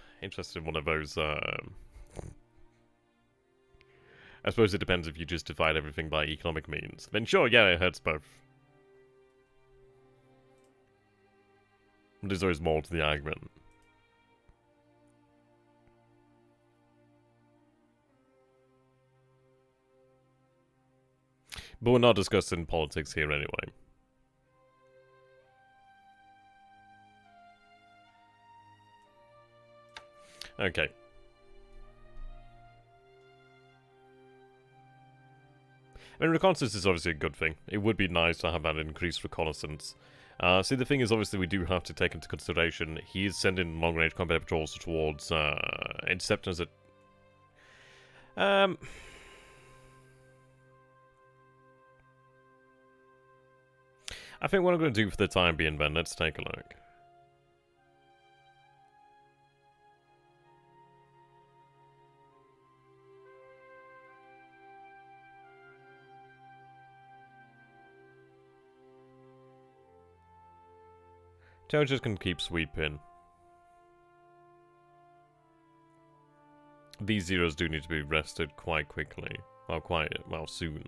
I suppose it depends if you just divide everything by economic means. Then sure, yeah, it hurts both. There's always more to the argument. But we're not discussing politics here anyway. Okay. I mean, reconnaissance is obviously a good thing. It would be nice to have that increased reconnaissance. See, the thing is, obviously, we do have to take into consideration he is sending long-range combat patrols towards interceptors at... I think what I'm going to do for the time being, then, let's take a look. Chargers can keep sweeping. These zeros do need to be rested quite quickly. Well, soon.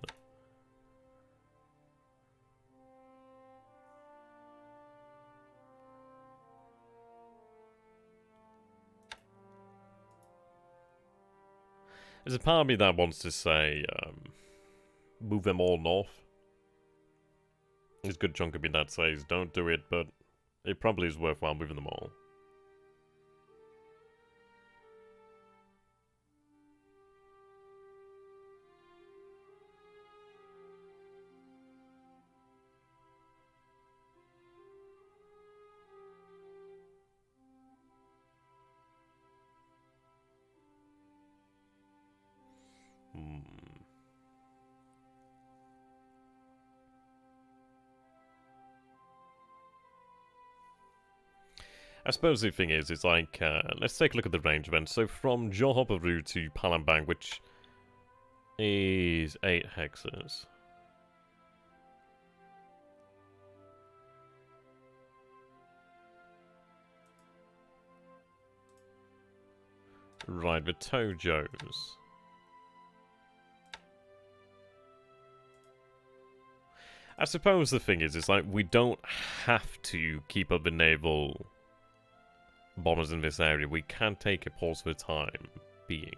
There's a part of me that wants to say, move them all north. There's a good chunk of me that says, don't do it, but it probably is worthwhile moving them all. I suppose the thing is, it's like, let's take a look at the range events. So from Johor Bahru to Palembang, which is 8 hexes. Right, the Tojos. I suppose the thing is, it's like, we don't have to keep up the naval bombers in this area. We can take a pause for the time being.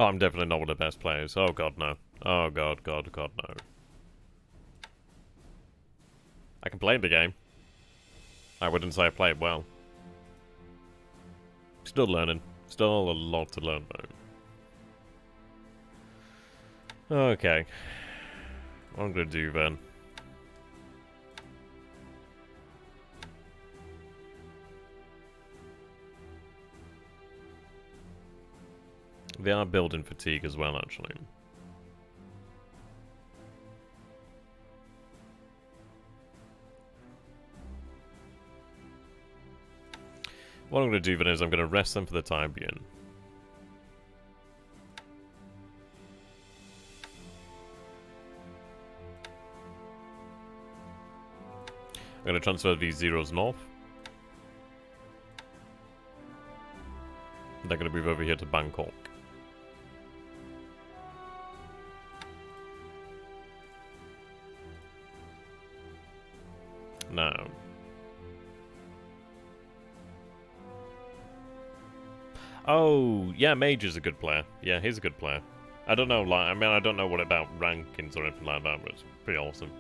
Oh, I'm definitely not one of the best players. Oh god, no. Oh god, no. I can play the game. I wouldn't say I play it well. Still learning. Still a lot to learn, though. Okay. What I'm gonna do then. They are building fatigue as well, actually. What I'm going to do then is I'm going to rest them for the time being. I'm going to transfer these zeros north. They're going to move over here to Bangkok. Now. Oh, yeah, Mage is a good player. Yeah, he's a good player. I don't know, like, I mean, I don't know what about rankings or anything like that, but it's pretty awesome.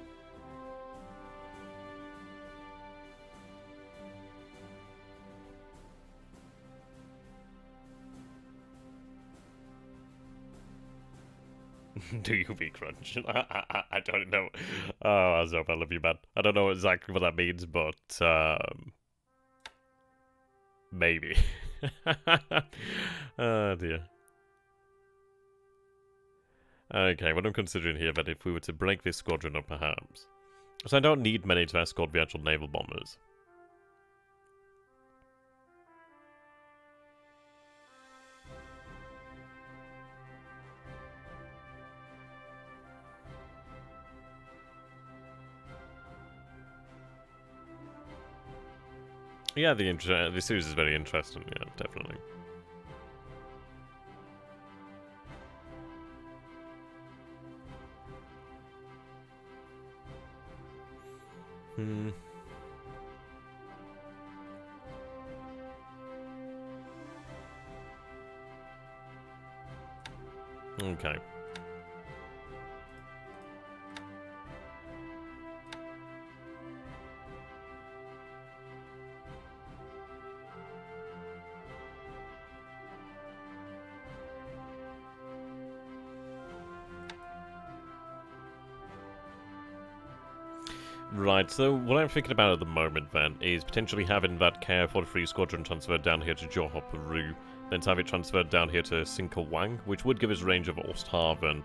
Do you be crunch? I don't know. Oh, Azov, I love you, man. I don't know exactly what that means, but maybe. Oh dear. Okay, what I'm considering here, that if we were to break this squadron up, perhaps. So I don't need many to escort the actual naval bombers. Yeah, the series is very interesting, yeah, definitely. Hmm. Okay. Right, so what I'm thinking about at the moment, then, is potentially having that KF-43 squadron transferred down here to Johor, Peru, then to have it transferred down here to Singkawang, which would give us range of Osthaven.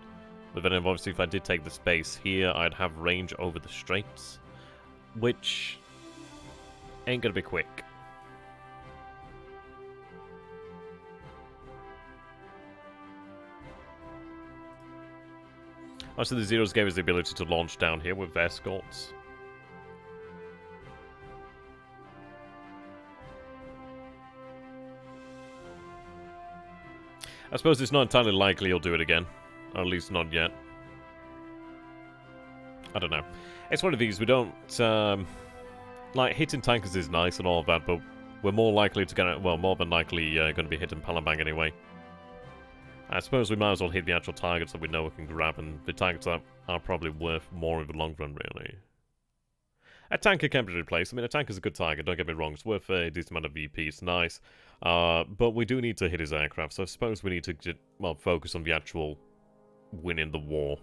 But then obviously if I did take this base here, I'd have range over the Straits, which ain't gonna be quick. Also, the Zeros gave us the ability to launch down here with escorts. I suppose it's not entirely likely he'll do it again. Or at least not yet. I don't know. It's one of these, we don't, like, hitting tankers is nice and all of that, but we're more likely to get, well, more than likely going to be hitting Palembang anyway. I suppose we might as well hit the actual targets that we know we can grab, and the targets that are probably worth more in the long run, really. A tanker can be replaced. I mean, a tanker's a good target, don't get me wrong. It's worth a decent amount of VP, it's nice. But we do need to hit his aircraft, so I suppose we need to, well, focus on the actual winning the war.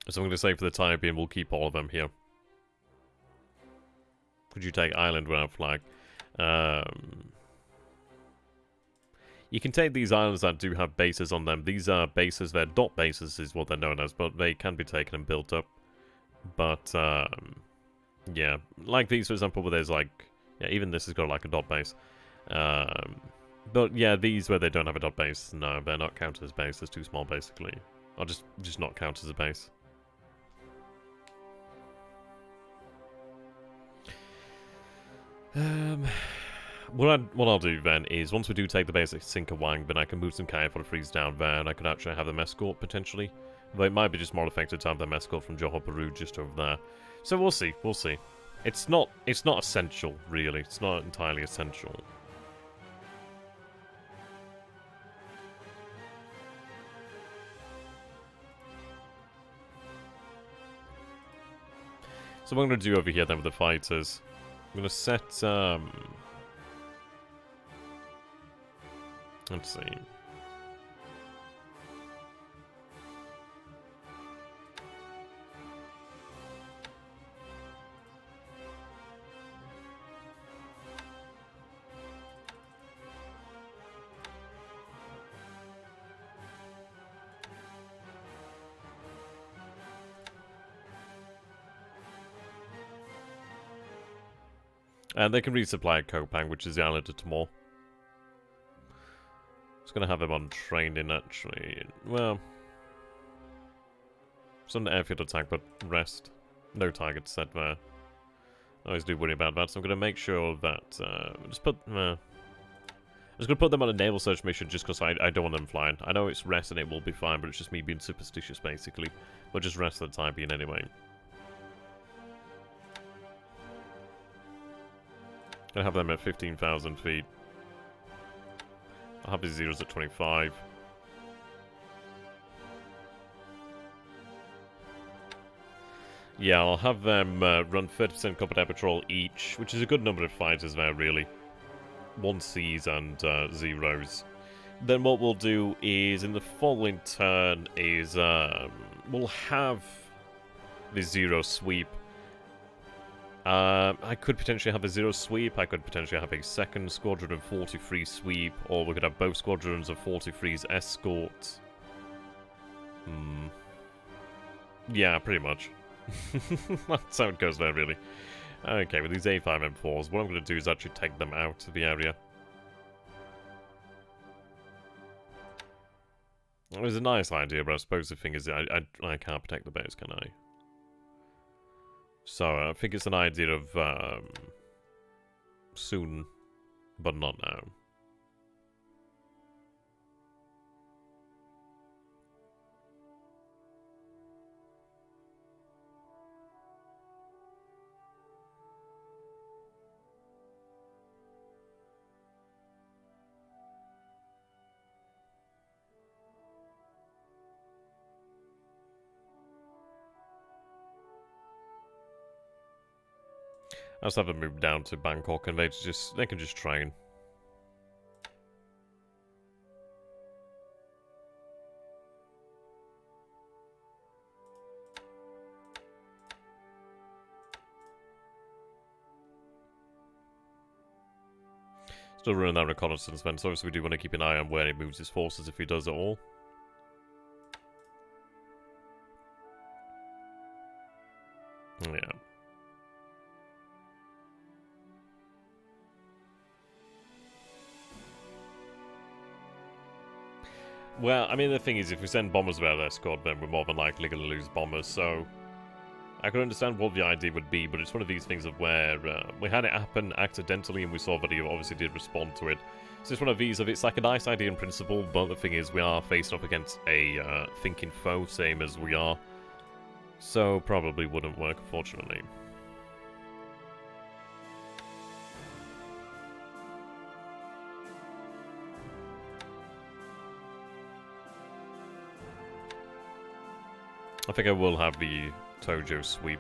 So I'm going to say for the time being, we'll keep all of them here. Could you take Island without flag? You can take these islands that do have bases on them. These are bases, they're dot bases is what they're known as, but they can be taken and built up. But, yeah. Like these, for example, where there's like... Yeah, even this has got like a dot base. But yeah, these where they don't have a dot base, no, they're not counted as base. It's too small, basically. Or just not count as a base. What I'll do then is, once we do take the base at Singkawang, then I can move some KF-43s down there, and I could actually have them escort, potentially. But it might be just more effective to have them escort from Johor, Peru, just over there. So we'll see, we'll see. It's not essential, really. It's not entirely essential. So what I'm going to do over here then with the fighters, I'm going to set, let's see. And they can resupply at Koepang, which is the island of Timor. Just gonna have them on training, actually. Well, it's an airfield attack, but rest. No target set there. I always do worry about that, so I'm gonna make sure that I'm just gonna put them on a naval search mission just because I don't want them flying. I know it's rest and it will be fine, but it's just me being superstitious, basically. But just rest for the time being, anyway. Gonna have them at 15,000 feet. I'll have the zeros at 25. Yeah, I'll have them run 30% combat air patrol each, which is a good number of fighters there, really. 1 Cs and 0s. Then what we'll do is, in the following turn, is we'll have the 0 sweep. I could potentially have a 0 sweep, I could potentially have a second squadron of 43 sweep, or we could have both squadrons of 43's escort. Yeah, pretty much. That's how it goes there, really. Okay, with these A5 M4s, what I'm going to do is actually take them out of the area. It was a nice idea, but I suppose the thing is, I can't protect the base, can I? So, I think it's an idea of, soon, but not now. I just have them move down to Bangkok and they can just train. Still running that reconnaissance then, so obviously we do want to keep an eye on where he moves his forces if he does at all. Yeah. Well, I mean, the thing is, if we send bombers around their squad, then we're more than likely going to lose bombers, so... I can understand what the idea would be, but it's one of these things of where we had it happen accidentally and we saw that he obviously did respond to it. So it's one of these of, it's like a nice idea in principle, but the thing is, we are faced off against a thinking foe, same as we are. So probably wouldn't work, unfortunately. I think I will have the Tojo sweep.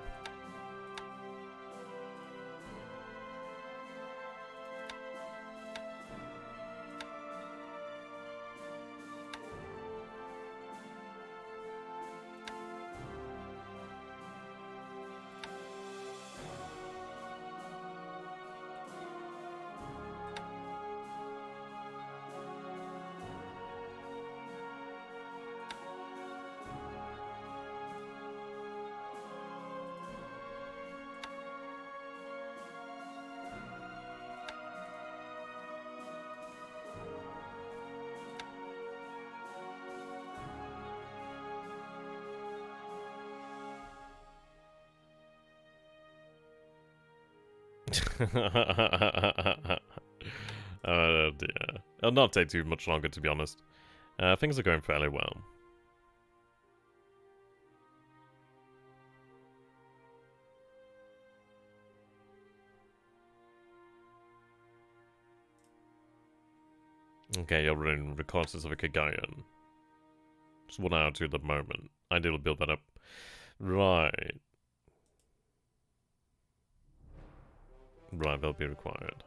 Oh dear. It'll not take too much longer, to be honest. Things are going fairly well. Okay, you're running reconnaissance of a Kagayan. Just 1 out of 2 at the moment. Ideal to build that up. Right. Right, they'll be required.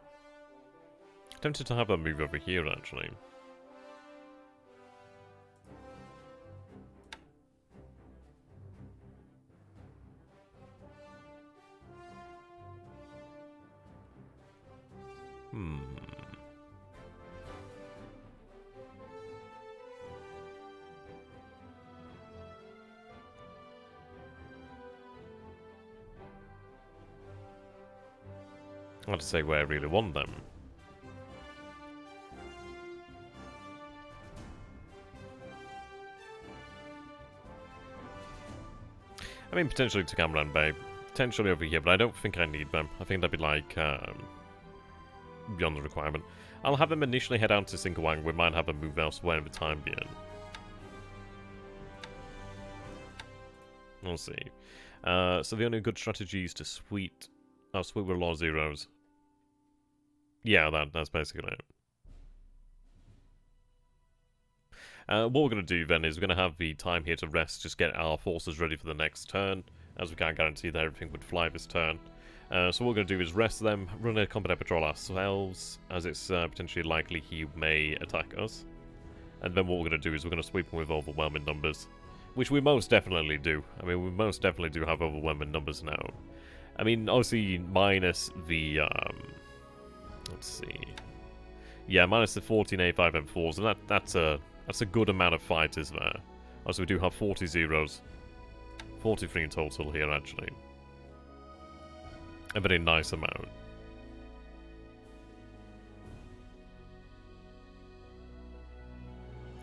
Tempted to have them move over here, actually. I have to say where I really want them. I mean, potentially to Cameron Bay. Potentially over here, but I don't think I need them. I think that'd be like, beyond the requirement. I'll have them initially head out to Singkawang. We might have them move elsewhere in the time being. We'll see. So the only good strategy is to sweep with a lot of zeros. Yeah, that's basically it. What we're going to do then is we're going to have the time here to rest, just get our forces ready for the next turn, as we can't guarantee that everything would fly this turn. So what we're going to do is rest them, run a combat patrol ourselves, as it's potentially likely he may attack us. And then what we're going to do is we're going to sweep him with overwhelming numbers. Which we most definitely do. I mean, we most definitely do have overwhelming numbers now. I mean, obviously, minus the, let's see. Yeah, minus the 14 A5 M4s, and that's a good amount of fighters there. Also, we do have 40 zeros. 43 in total here, actually. A very nice amount.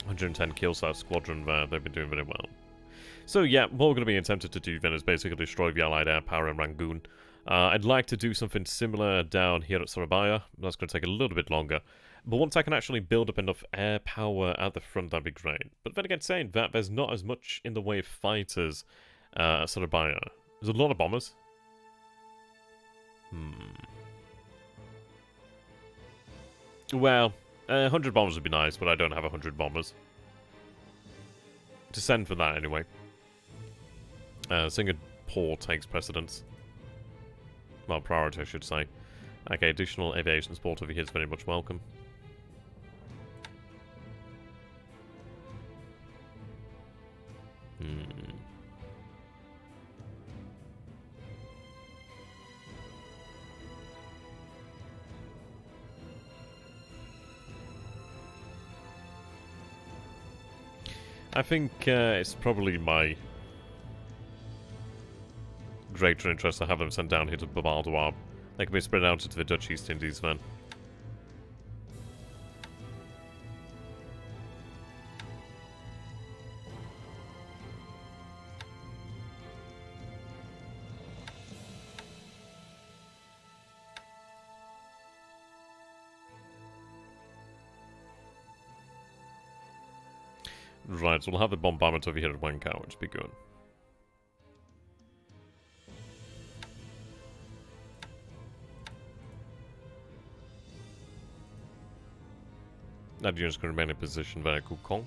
110 kills that squadron there. They've been doing very well. So yeah, what we're going to be attempting to do then is basically destroy the Allied air power in Rangoon. I'd like to do something similar down here at Surabaya. That's going to take a little bit longer. But once I can actually build up enough air power at the front, that'd be great. But then again, saying that, there's not as much in the way of fighters at Surabaya. There's a lot of bombers. Well, 100 bombers would be nice, but I don't have 100 bombers. To send for that, anyway. Singapore takes precedence. Well, priority, I should say. Okay, additional aviation support over here is very much welcome. I think it's probably my greater interest to have them sent down here to Babaldoab. They can be spread out into the Dutch East Indies then. Right, so we'll have the bombardment over here at Wenkau, which would be good. That unit's going to remain in position there at Koepang.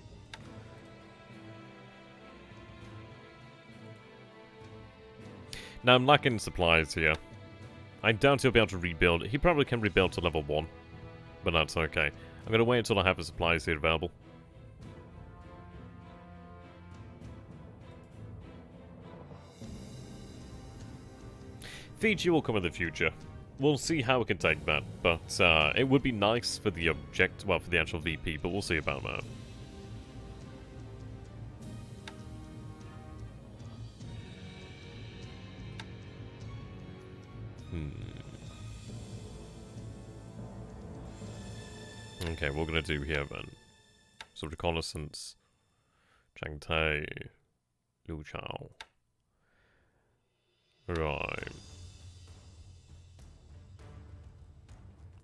Now, I'm lacking supplies here. I doubt he'll be able to rebuild. He probably can rebuild to level 1, but that's okay. I'm going to wait until I have the supplies here available. Fiji will come in the future. We'll see how we can take that, but it would be nice for the well, for the actual VP, but we'll see about that. Okay, what we're gonna do here then. So reconnaissance. Changtai. Lu Chao. Right.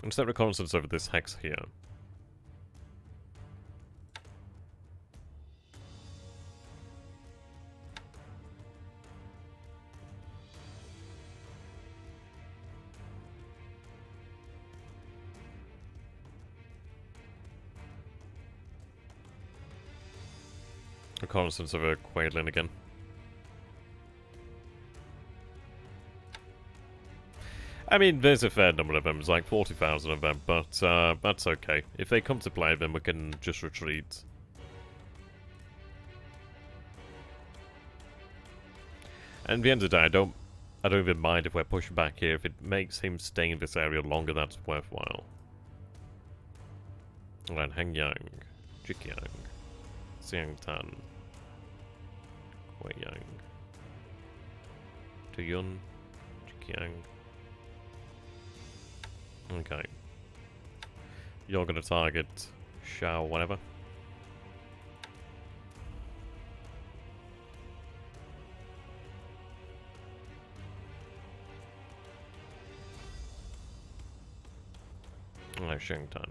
I'm gonna set reconnaissance over this hex here. Reconnaissance over Quaidlin again. I mean, there's a fair number of them. It's like 40,000 of them, but that's okay. If they come to play, then we can just retreat. And at the end of the day, I don't even mind if we're pushing back here. If it makes him stay in this area longer, that's worthwhile. Alright, Hengyang, Jikyang, Xiangtan, Huiyang, Tuyun, Jikyang. Okay. You're gonna target Shao, whatever. Alright, Shengtan.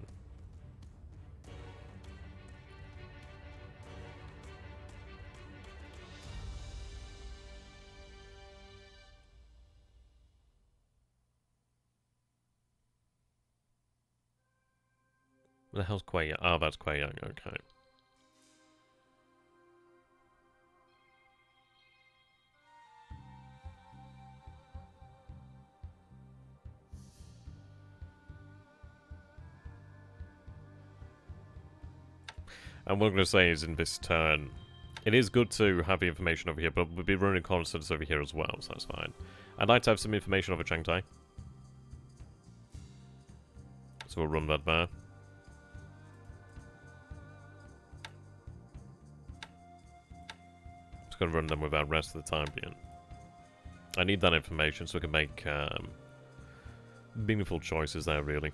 What the hell's Kuei Yang? Oh, that's Kuei Yang, okay. And what I'm going to say is in this turn, it is good to have the information over here, but we'll be running constants over here as well, so that's fine. I'd like to have some information over Changtai. So we'll run that there. Just going to run them without rest of the time being. I need that information so we can make meaningful choices there, really.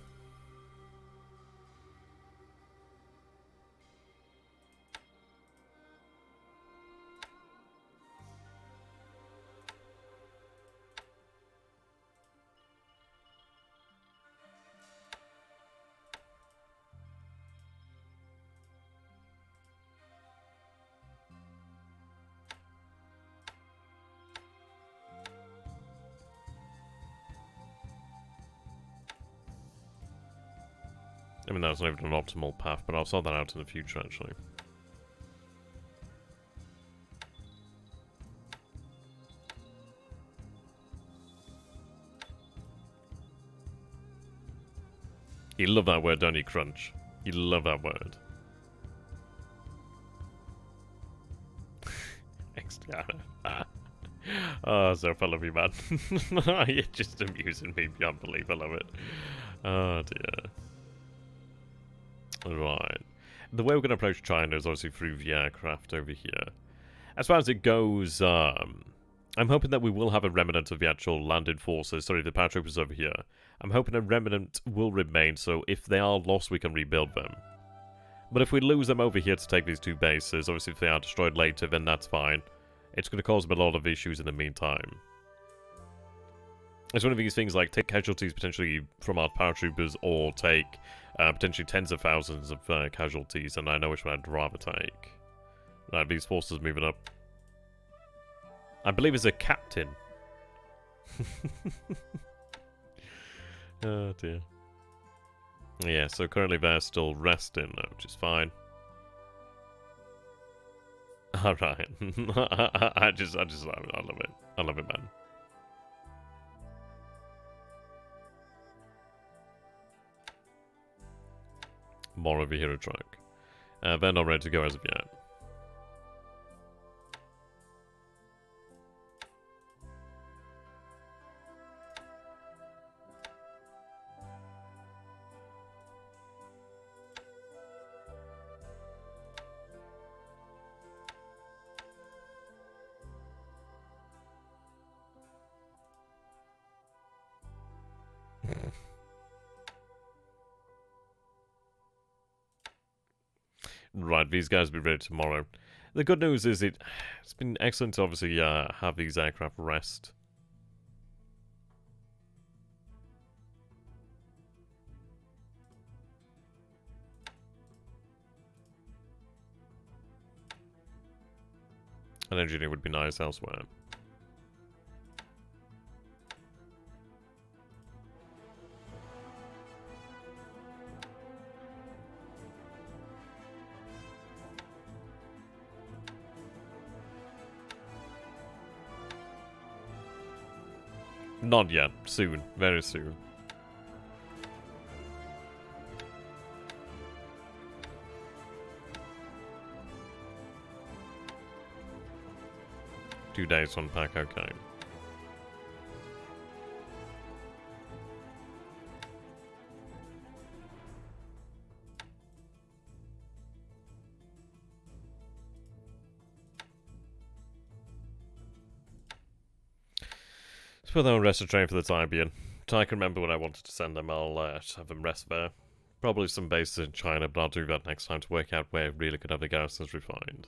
I mean, that's not even an optimal path, but I'll sort that out in the future, actually. You love that word, don't you, Crunch? You love that word. XTRG. Oh, so I love you, man. You're just amusing me beyond belief. I love it. Oh, dear. Right. The way we're going to approach China is obviously through the aircraft over here. As far as it goes, I'm hoping that we will have a remnant of the actual landed forces. Sorry, the paratroopers over here. I'm hoping a remnant will remain, so if they are lost, we can rebuild them. But if we lose them over here to take these two bases, obviously if they are destroyed later, then that's fine. It's going to cause them a lot of issues in the meantime. It's one of these things like take casualties potentially from our paratroopers or take potentially tens of thousands of casualties, and I know which one I'd rather take. Right, these forces moving up. I believe it's a captain. Oh dear. Yeah, so currently they're still resting, which is fine. Alright. I just love it. I love it. I love it, man. More of a hero truck. They're not ready to go as of yet. Right, these guys will be ready tomorrow. The good news is it's been excellent to obviously have these aircraft rest. An engineer would be nice elsewhere. Not yet. Soon. Very soon. Two days on pack, okay. Let's put them on rest and train for the time being. Until I can remember when I wanted to send them, I'll just have them rest there. Probably some bases in China, but I'll do that next time to work out where really could have the garrisons refined.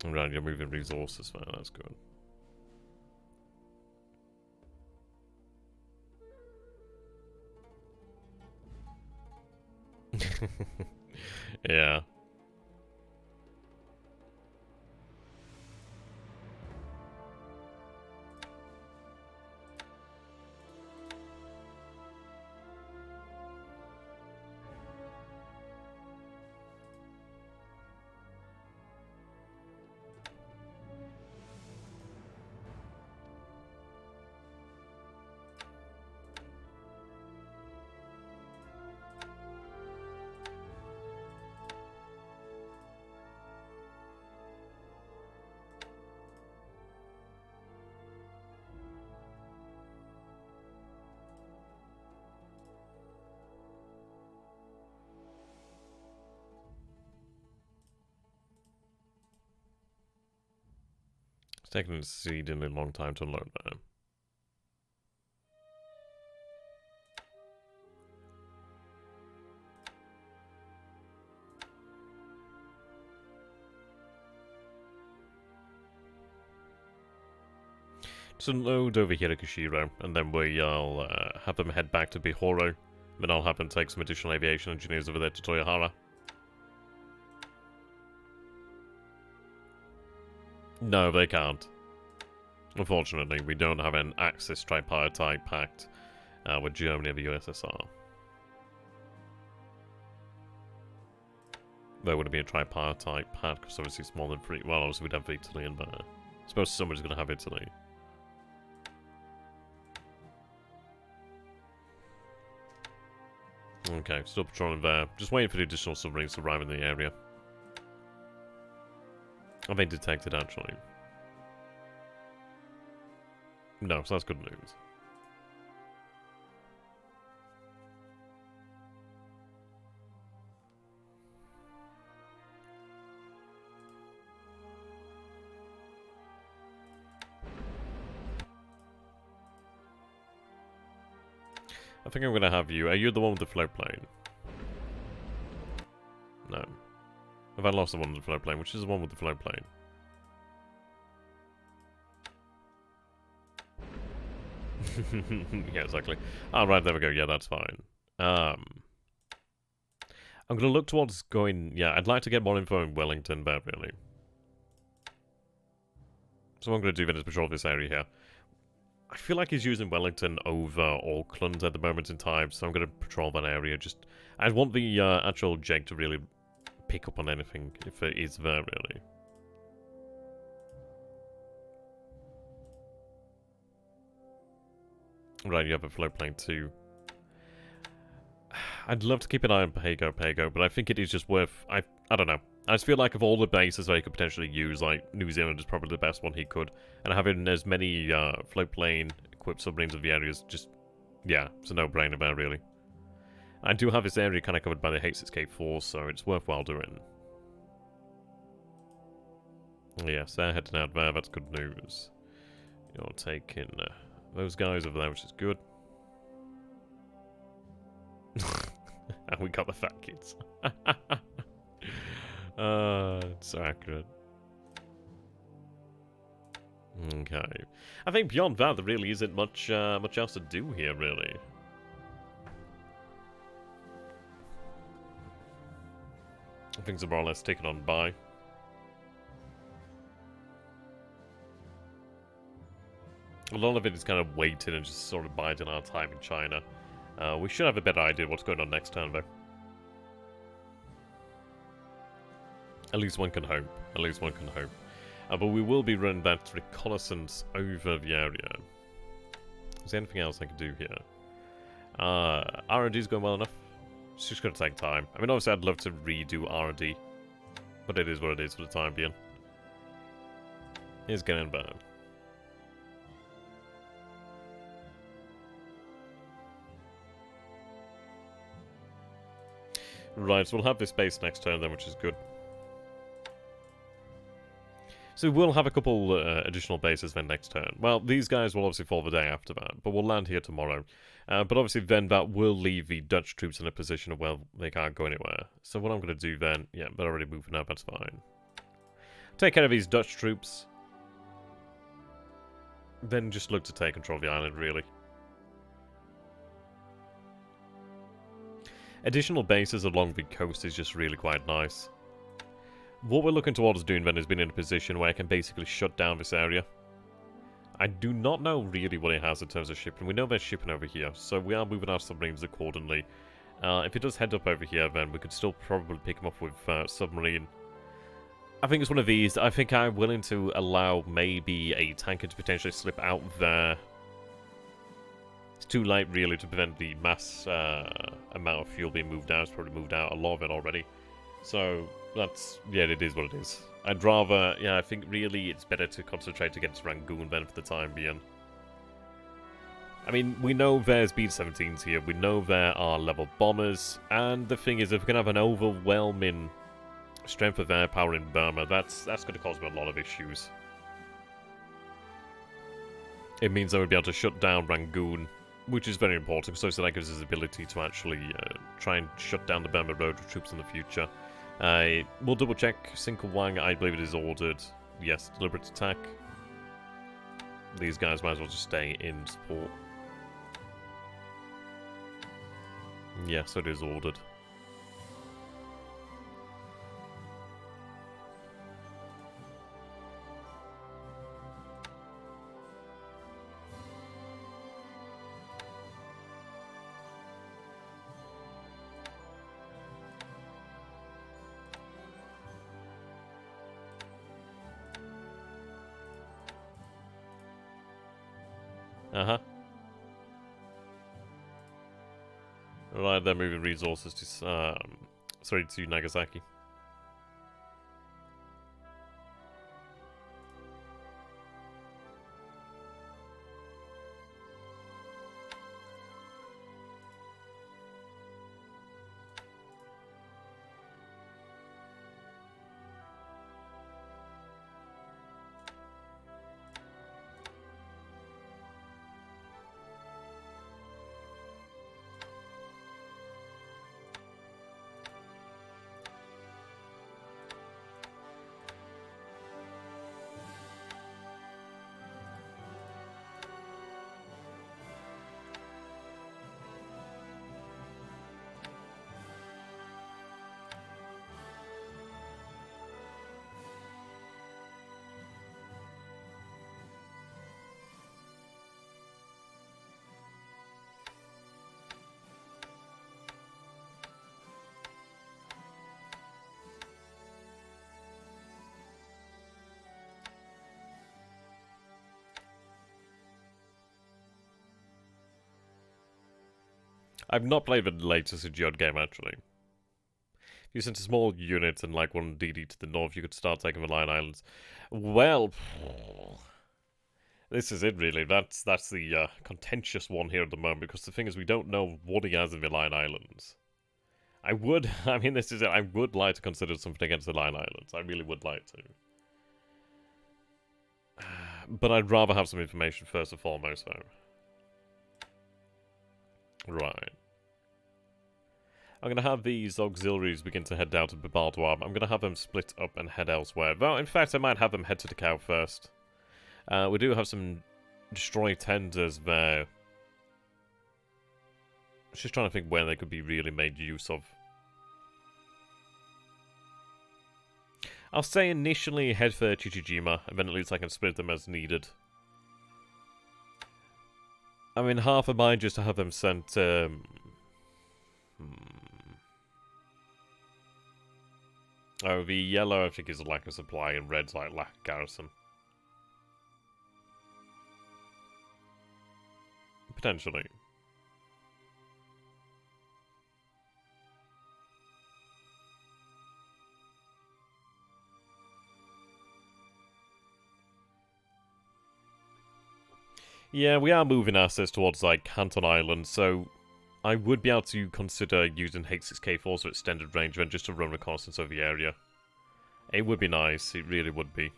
Right, you're moving resources there, that's good. Yeah. taken an exceedingly long time to unload there. Just unload over here to Kushiro, and then we'll have them head back to Bihoro. Then I'll have them take some additional aviation engineers over there to Toyohara. No, they can't. Unfortunately, we don't have an Axis tripartite pact with Germany and the USSR. There would be a tripartite pact, because obviously it's more than three. Well, obviously we'd have Italy in there. I suppose somebody's going to have Italy. Okay, still patrolling there. Just waiting for the additional submarines to arrive in the area. Have they detected, actually? No, so that's good news. I think I'm going to have you. Are you the one with the float plane? No. Have I lost the one with the float plane? Which is the one with the float plane? Yeah, exactly. Oh, right, there we go. Yeah, that's fine. I'm going to look towards going... Yeah, I'd like to get more info in Wellington, but really. So what I'm going to do then is patrol this area here. I feel like he's using Wellington over Auckland at the moment in time, so I'm going to patrol that area. Just, I want the actual JEG to really pick up on anything, if it is there, really. Right, you have a float plane too. I'd love to keep an eye on Pago, but I think it is just worth... I don't know. I just feel like of all the bases that he could potentially use, like, New Zealand is probably the best one he could. And having as many float plane equipped submarines of the area is just... Yeah, it's a no-brainer there, really. I do have this area kind of covered by the H6K4, so it's worthwhile doing. Yes, they're heading out there, that's good news. You're taking those guys over there, which is good. And we got the fat kids. It's so accurate. Okay. I think beyond that, there really isn't much else to do here, really. Things are more or less taken on by. A lot of it is kind of waiting and just sort of biding our time in China. We should have a better idea of what's going on next turn, though. At least one can hope. At least one can hope. But we will be running that reconnaissance over the area. Is there anything else I can do here? R&D is going well enough. It's just going to take time. I mean, obviously, I'd love to redo R&D. But it is what it is for the time being. It's getting better. Right, so we'll have this base next turn then, which is good. So we'll have a couple additional bases then next turn. Well, these guys will obviously fall the day after that, but we'll land here tomorrow. But obviously then that will leave the Dutch troops in a position where they can't go anywhere. So what I'm going to do then, yeah, they're already moving up, that's fine. Take care of these Dutch troops. Then just look to take control of the island, really. Additional bases along the coast is just really quite nice. What we're looking towards doing then is being in a position where I can basically shut down this area. I do not know really what it has in terms of shipping. We know they're shipping over here, so we are moving our submarines accordingly. If it does head up over here, then we could still probably pick them up with submarine. I think it's one of these. I think I'm willing to allow maybe a tanker to potentially slip out there. It's too late, really, to prevent the mass amount of fuel being moved out. It's probably moved out a lot of it already. So, that's... yeah, it is what it is. I'd rather... yeah, I think really it's better to concentrate against Rangoon then for the time being. I mean, we know there's B-17s here. We know there are level bombers. And the thing is, if we can have an overwhelming strength of air power in Burma, that's going to cause me a lot of issues. it means I would be able to shut down Rangoon, which is very important, so that gives us the ability to actually try and shut down the Burma Road with troops in the future. We'll double check Singkawang. I believe it is ordered. Yes, deliberate attack. These guys might as well just stay in support. Yes, it is ordered. Uh-huh. Right, they're moving resources to Nagasaki. I've not played the latest Geode game, actually. If you sent a small unit and like one DD to the north, you could start taking the Lion Islands. Well, this is it, really. That's the contentious one here at the moment, because the thing is, we don't know what he has in the Lion Islands. I mean, this is it. I would like to consider something against the Lion Islands. I really would like to. But I'd rather have some information first and foremost, though. Right. I'm going to have these auxiliaries begin to head down to Bibaldwar. I'm going to have them split up and head elsewhere. Well, in fact, I might have them head to the cow first. We do have some destroy tenders there. Just trying to think where they could be really made use of. I'll say initially head for Chichijima, and then at least I can split them as needed. I mean, half of mine just to have them sent, Oh, the yellow I think is a lack of supply, and red's like lack of garrison. Potentially. Yeah, we are moving assets towards, like, Canton Island, so I would be able to consider using H6K4 so extended range then just to run reconnaissance of the area. It would be nice, it really would be.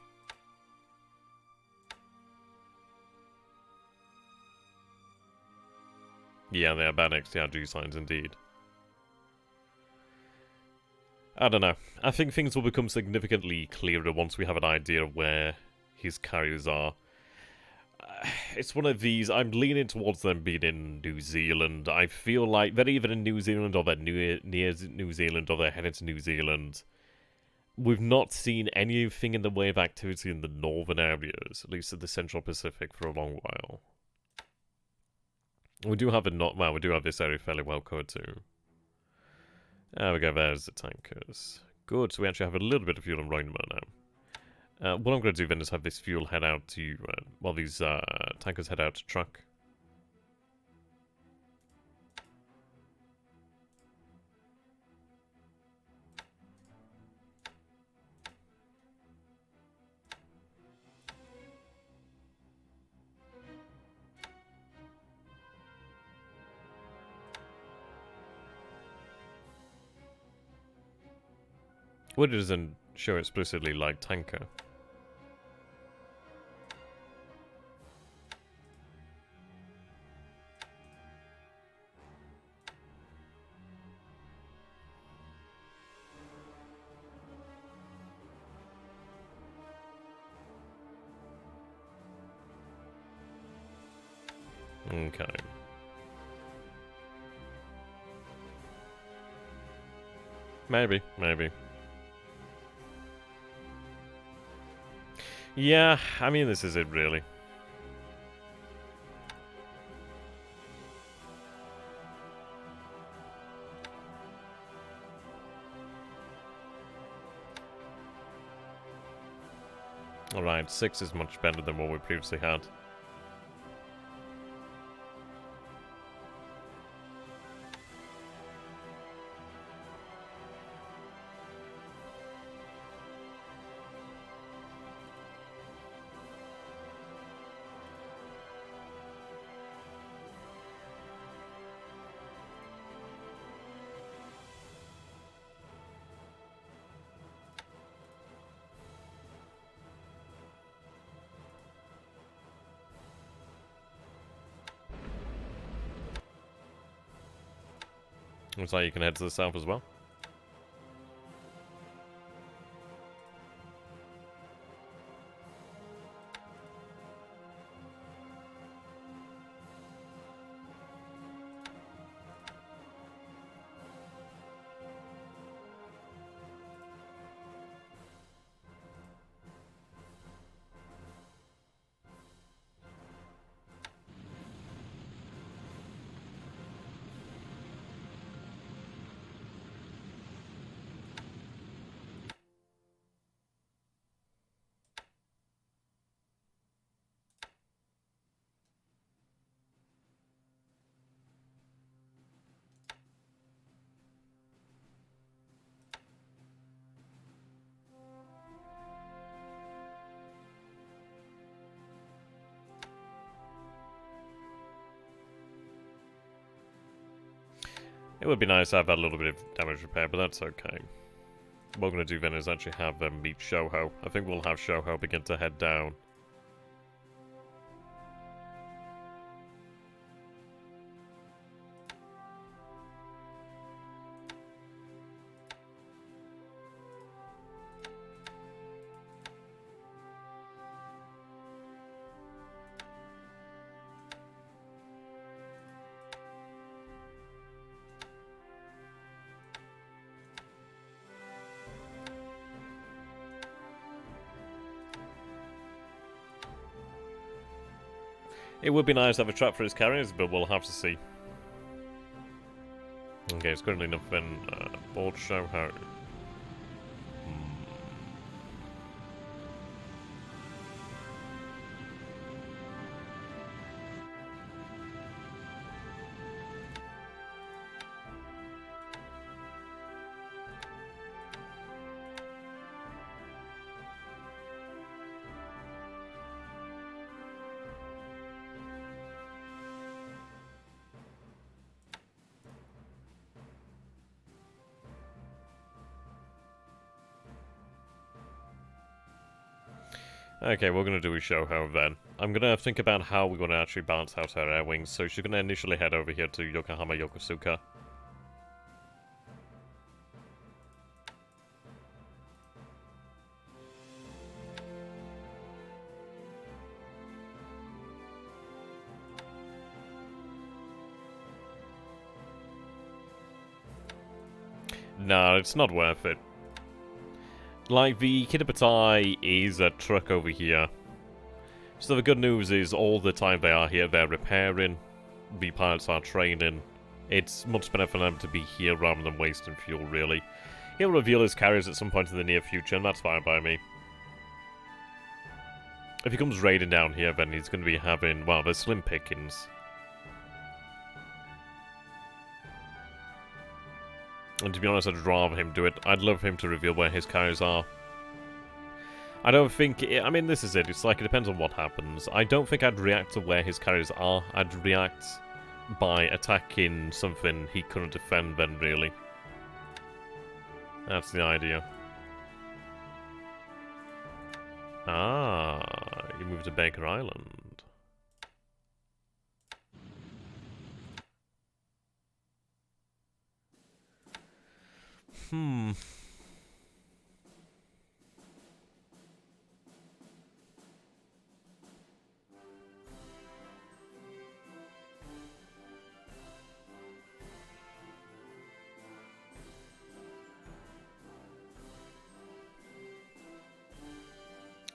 Yeah, they are bad XTRG signs indeed. I don't know. I think things will become significantly clearer once we have an idea of where his carriers are. It's one of these, I'm leaning towards them being in New Zealand. I feel like they're either in New Zealand or they're near New Zealand or they're headed to New Zealand. We've not seen anything in the way of activity in the northern areas, at least in the Central Pacific, for a long while. We do have we do have this area fairly well covered too. There we go, there's the tankers. Good, so we actually have a little bit of fuel in Rhinemer now. What I'm going to do then is have this fuel head out to, these tankers head out to truck. What it doesn't show explicitly like tanker. Okay. Maybe, maybe. Yeah, I mean, this is it, really. Alright, 6 is much better than what we previously had. Looks like you can head to the south as well. It would be nice to have that little bit of damage repair, but that's okay. What we're going to do then is actually have them meet Shoho. I think we'll have Shoho begin to head down. It would be nice to have a trap for his carriers, but we'll have to see. Okay, it's currently enough then. Board Shoho. Okay, what we're going to do is Shoho then. I'm going to think about how we're going to actually balance out her air wings, so she's going to initially head over here to Yokohama Yokosuka. No, it's not worth it. Like, the Kitabatai is a truck over here. So the good news is, all the time they are here, they're repairing, the pilots are training. It's much better for them to be here rather than wasting fuel, really. He'll reveal his carriers at some point in the near future, and that's fine by me. If he comes raiding down here, then he's going to be having, well, there's slim pickings. And to be honest, I'd rather him do it. I'd love him to reveal where his carriers are. I don't think... I mean, this is it. It's like, it depends on what happens. I don't think I'd react to where his carriers are. I'd react by attacking something he couldn't defend then, really. That's the idea. Ah, you moved to Baker Island.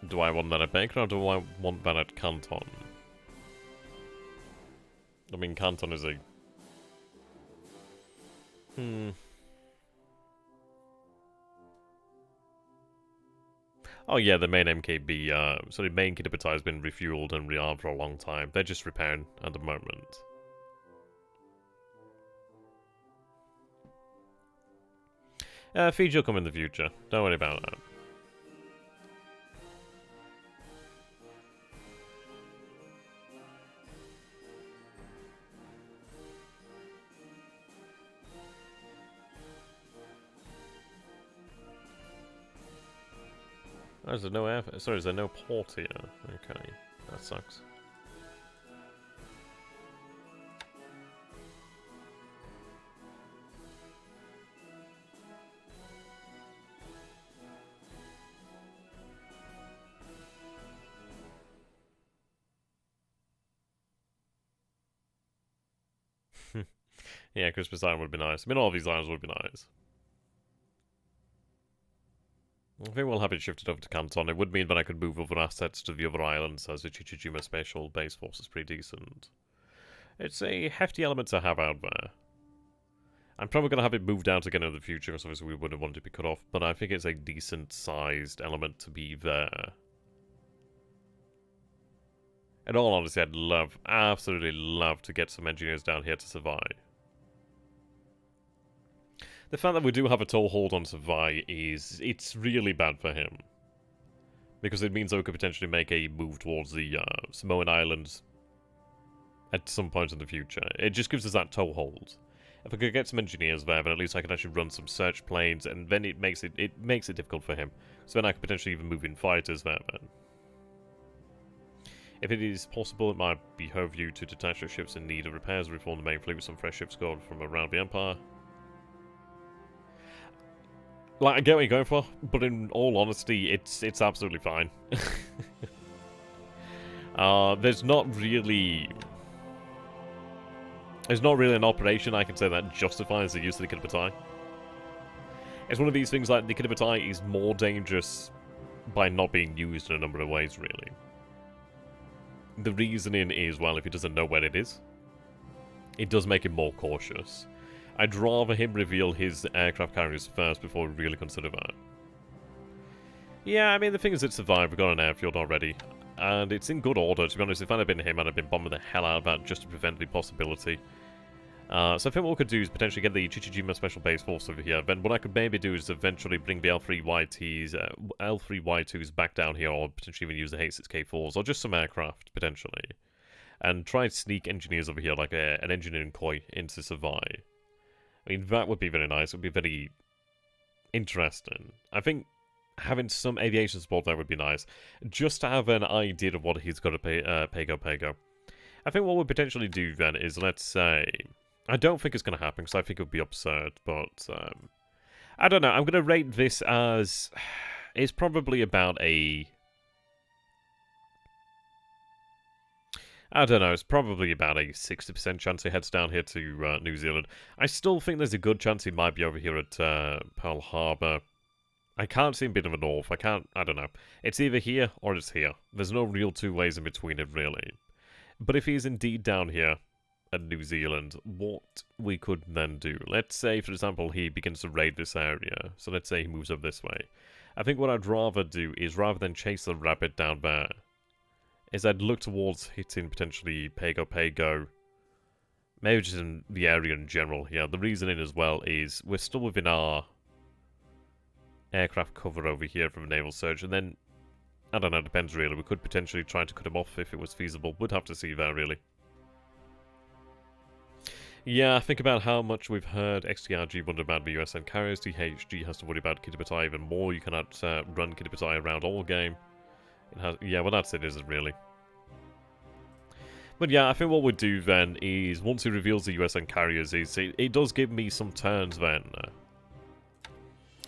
Do I want that at Bacon or do I want that at Canton? I mean, Canton is a... Oh yeah, the main MKB, so the main Kitabatai has been refueled and rearmed for a long time. They're just repairing at the moment. Fiji will come in the future. Don't worry about that. Oh, is there no air... Sorry, is there no port here? Okay, that sucks. Yeah, Christmas Island would be nice. I mean, all these islands would be nice. I think we'll have it shifted over to Canton. It would mean that I could move other assets to the other islands, as the Chichijima Spatial Base Force is pretty decent. It's a hefty element to have out there. I'm probably going to have it moved out again in the future, because obviously we wouldn't want it to be cut off, but I think it's a decent-sized element to be there. In all honesty, I'd love, absolutely love to get some engineers down here to survive. The fact that we do have a toehold on Savai is... it's really bad for him. Because it means that we could potentially make a move towards the Samoan Islands at some point in the future. It just gives us that toehold. If I could get some engineers there, then at least I could actually run some search planes, and then it makes it difficult for him. So then I could potentially even move in fighters there then. If it is possible, it might behove you to detach your ships in need of repairs, reform the main fleet with some fresh ships scored from around the Empire. Like, I get what you're going for, but in all honesty, it's absolutely fine. There's not really an operation I can say that justifies the use of the Kitabatai. It's one of these things like the Kitabatai is more dangerous by not being used in a number of ways, really. The reasoning is, well, if he doesn't know where it is, it does make him more cautious. I'd rather him reveal his aircraft carriers first before we really consider that. Yeah, I mean, the thing is, it survived. We've got an airfield already. And it's in good order, to be honest. If I'd have been him, I'd have been bombing the hell out of that just to prevent the possibility. So I think what we could do is potentially get the Chichijima Special Base Force over here. Then what I could maybe do is eventually bring the L3Y2s back down here, or potentially even use the H6K4s, or just some aircraft, potentially. And try and sneak engineers over here, like an engineering koi, into Savai. I mean, that would be very nice. It would be very interesting. I think having some aviation support there would be nice. Just to have an idea of what he's got to pay, Pago. I think what we'll potentially do then is, let's say... I don't think it's going to happen, because I think it would be absurd, but... I don't know. I'm going to rate this as... It's probably about a... I don't know, it's probably about a 60% chance he heads down here to New Zealand. I still think there's a good chance he might be over here at Pearl Harbor. I can't see him being in the north. I don't know. It's either here or it's here. There's no real two ways in between it, really. But if he's indeed down here at New Zealand, what we could then do. Let's say, for example, he begins to raid this area. So let's say he moves up this way. I think what I'd rather do is, rather than chase the rabbit down there, is I'd look towards hitting potentially Pago. Maybe just in the area in general here. The reasoning as well is we're still within our aircraft cover over here from a naval search, and then, I don't know, depends really. We could potentially try to cut him off if it was feasible. Would have to see there, really. Yeah, think about how much we've heard XTRG wonder about the USN carriers. THG has to worry about Kitabatai even more. You cannot run Kitabatai around all game. Yeah, well, that's it, isn't really? But yeah, I think what we'd do then is, once he reveals the USN carriers, it does give me some turns then.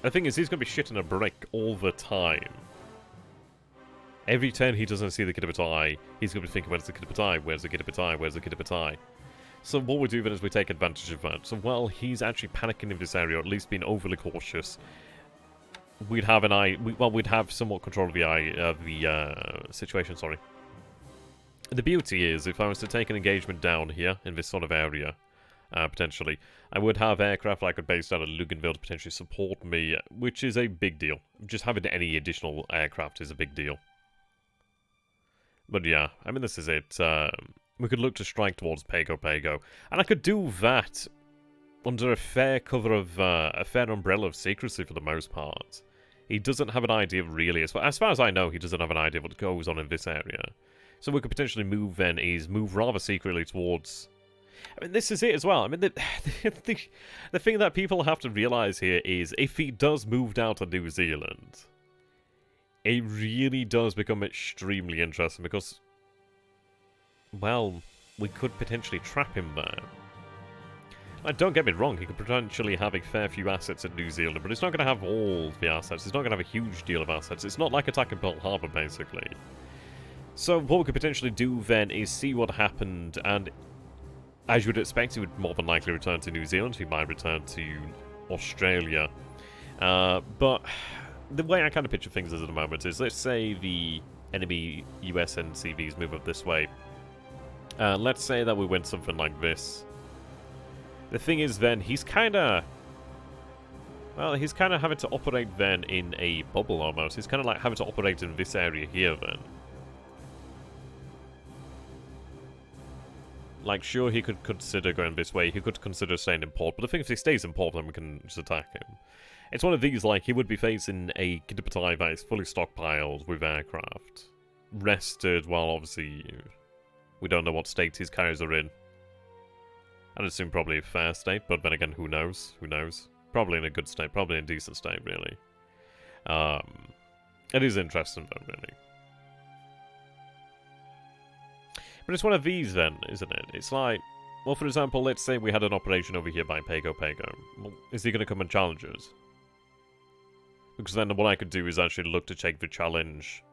The thing is, he's going to be shitting a brick all the time. Every turn he doesn't see the Kitabatai, he's going to be thinking, where's the Kitabatai? Where's the Kitabatai? Where's the Kitabatai? So what we do then is we take advantage of that. So while he's actually panicking in this area, or at least being overly cautious, we'd have we'd have somewhat control of the situation, sorry. The beauty is, if I was to take an engagement down here, in this sort of area, potentially, I would have aircraft I could base out of Luganville to potentially support me, which is a big deal. Just having any additional aircraft is a big deal. But yeah, I mean, this is it. We could look to strike towards Pago, and I could do that under a fair cover of, a fair umbrella of secrecy for the most part. He doesn't have an idea, really, as far as I know, he doesn't have an idea of what goes on in this area. So we could potentially move then, move rather secretly towards... I mean, this is it as well. I mean, the thing that people have to realise here is, if he does move down to New Zealand, it really does become extremely interesting, because, well, we could potentially trap him there. Like, don't get me wrong, he could potentially have a fair few assets in New Zealand, but he's not going to have all the assets. He's not going to have a huge deal of assets. It's not like attacking Pearl Harbor, basically. So what we could potentially do then is see what happened, and as you would expect, he would more than likely return to New Zealand. He might return to Australia. But the way I kind of picture things is at the moment is, let's say the enemy US NCVs move up this way. Let's say that we win something like this. The thing is then, he's kind of... Well, he's kind of having to operate then in a bubble almost. He's kind of like having to operate in this area here then. Like, sure, he could consider going this way. He could consider staying in port. But I think if he stays in port, then we can just attack him. It's one of these, like, he would be facing a Kidapati that is fully stockpiled with aircraft. Rested, while obviously we don't know what state his carriers are in. I'd assume probably a fair state, but then again, who knows? Who knows? Probably in a good state. Probably in a decent state, really. It is interesting, though, really. But it's one of these then, isn't it? It's like, well, for example, let's say we had an operation over here by Pago. Well, is he going to come and challenge us? Because then what I could do is actually look to take the challenge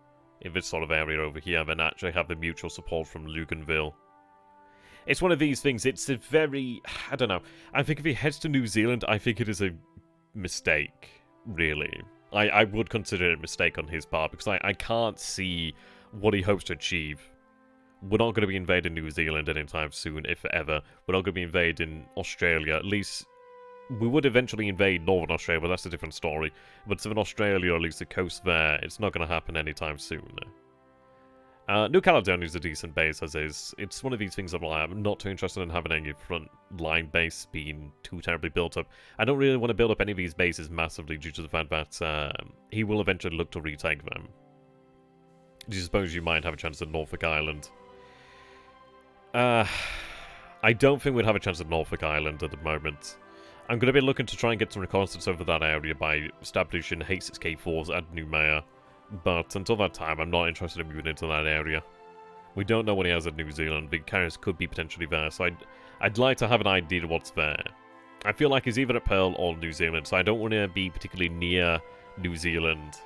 in this sort of area over here, and then actually have the mutual support from Luganville. It's one of these things, it's a very... I don't know. I think if he heads to New Zealand, I think it is a mistake, really. I would consider it a mistake on his part, because I can't see what he hopes to achieve. We're not going to be invading New Zealand anytime soon, if ever. We're not going to be invading Australia. At least, we would eventually invade Northern Australia, but that's a different story. But Southern Australia, or at least the coast there, it's not going to happen anytime soon. New Caledonia is a decent base, as is. It's one of these things that I'm not too interested in having any front line base being too terribly built up. I don't really want to build up any of these bases massively due to the fact that he will eventually look to retake them. Do you suppose you might have a chance at Norfolk Island? I don't think we'd have a chance at Norfolk Island at the moment. I'm going to be looking to try and get some reconnaissance over that area by establishing H6K4s at Noumea. But until that time, I'm not interested in moving into that area. We don't know what he has at New Zealand. Big carriers could be potentially there, so I'd like to have an idea of what's there. I feel like he's either at Pearl or New Zealand, so I don't want to be particularly near New Zealand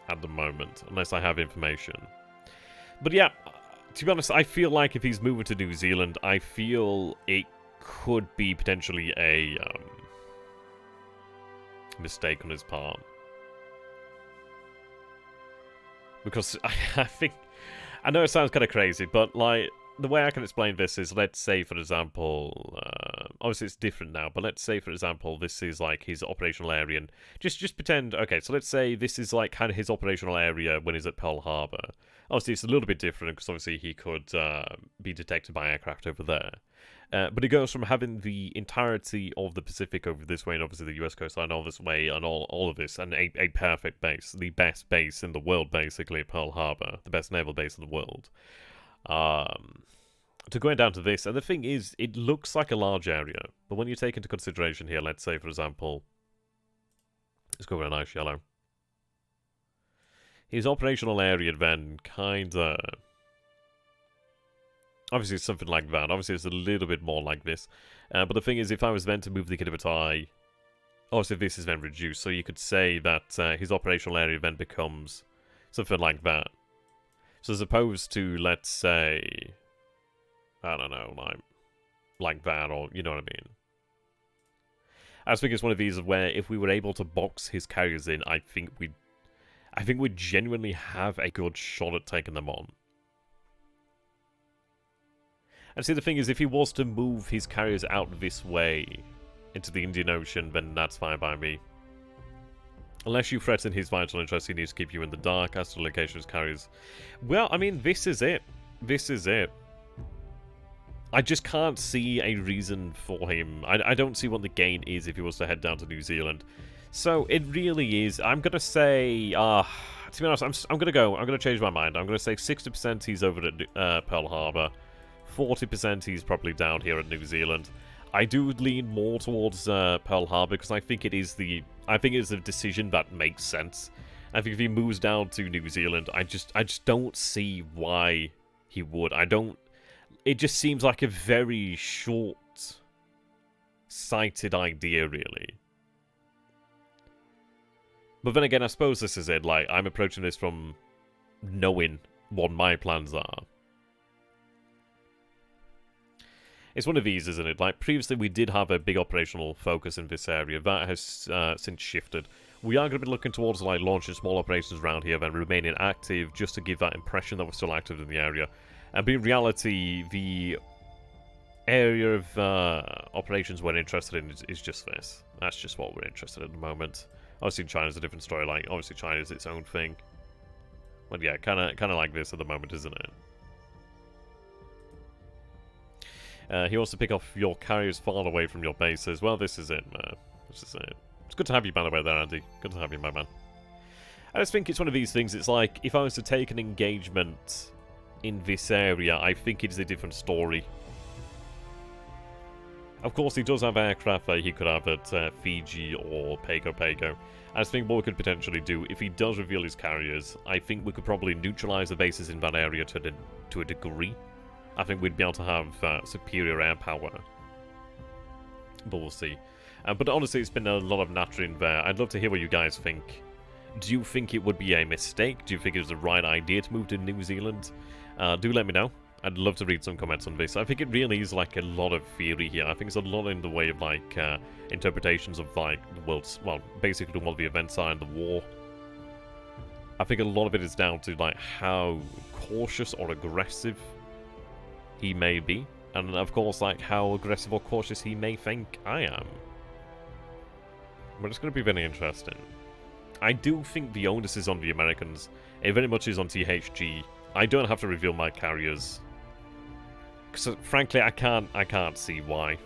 at the moment, unless I have information. But yeah, to be honest, I feel like if he's moving to New Zealand, I feel it could be potentially a mistake on his part. Because I think... I know it sounds kind of crazy, but, like, the way I can explain this is, let's say, for example... obviously, it's different now, but let's say, for example, this is, like, his operational area. And just pretend... Okay, so let's say this is, like, kind of his operational area when he's at Pearl Harbor. Obviously, it's a little bit different, because obviously he could be detected by aircraft over there. But it goes from having the entirety of the Pacific over this way, and obviously the US coastline all this way, and all of this, and a perfect base. The best base in the world, basically, Pearl Harbor. The best naval base in the world. To going down to this, and the thing is, it looks like a large area, but when you take into consideration here, let's say, for example, let's go with a nice yellow. His operational area then kinda... Obviously, it's something like that. Obviously, it's a little bit more like this. But the thing is, if I was then to move the Kidapati, obviously this is then reduced. So you could say that his operational area then becomes something like that. So as opposed to, let's say, I don't know, like that, or you know what I mean. I just think it's one of these where if we were able to box his carriers in, I think we'd genuinely have a good shot at taking them on. And see, the thing is, if he was to move his carriers out this way into the Indian Ocean, then that's fine by me. Unless you threaten his vital interest, he needs to keep you in the dark as to the location of his carriers. Well, I mean, this is it. This is it. I just can't see a reason for him. I don't see what the gain is if he was to head down to New Zealand. So, it really is. I'm going to say... to be honest, I'm going to change my mind. I'm going to say 60% he's over at Pearl Harbor. 40% he's probably down here at New Zealand. I do lean more towards Pearl Harbor because I think it is a decision that makes sense. I think if he moves down to New Zealand, I just don't see why he would. It just seems like a very short-sighted idea, really. But then again, I suppose this is it. Like, I'm approaching this from knowing what my plans are. It's one of these, isn't it? Like, previously we did have a big operational focus in this area. That has since shifted. We are going to be looking towards, like, launching small operations around here and remaining active just to give that impression that we're still active in the area. But in reality, the area of operations we're interested in is just this. That's just what we're interested in at the moment. Obviously, China's a different story. Like, obviously, China's its own thing. But yeah, kind of like this at the moment, isn't it? He wants to pick off your carriers far away from your bases. Well, this is it, man. This is it. It's good to have you, by the way, there, Andy. Good to have you, my man. I just think it's one of these things. It's like, if I was to take an engagement in this area, I think it is a different story. Of course, he does have aircraft that he could have at Fiji or Pago. I just think what we could potentially do, if he does reveal his carriers, I think we could probably neutralize the bases in that area to a degree. I think we'd be able to have superior air power. But we'll see. But honestly, it's been a lot of nattering there. I'd love to hear what you guys think. Do you think it would be a mistake? Do you think it was the right idea to move to New Zealand? Do let me know. I'd love to read some comments on this. I think it really is like a lot of theory here. I think it's a lot in the way of like interpretations of like the world's, well, basically what the events are in the war. I think a lot of it is down to like how cautious or aggressive he may be, and of course like how aggressive or cautious he may think I am. But it's going to be very interesting. I do think the onus is on the Americans. It very much is on THG. I don't have to reveal my carriers. Because frankly, I can't see why.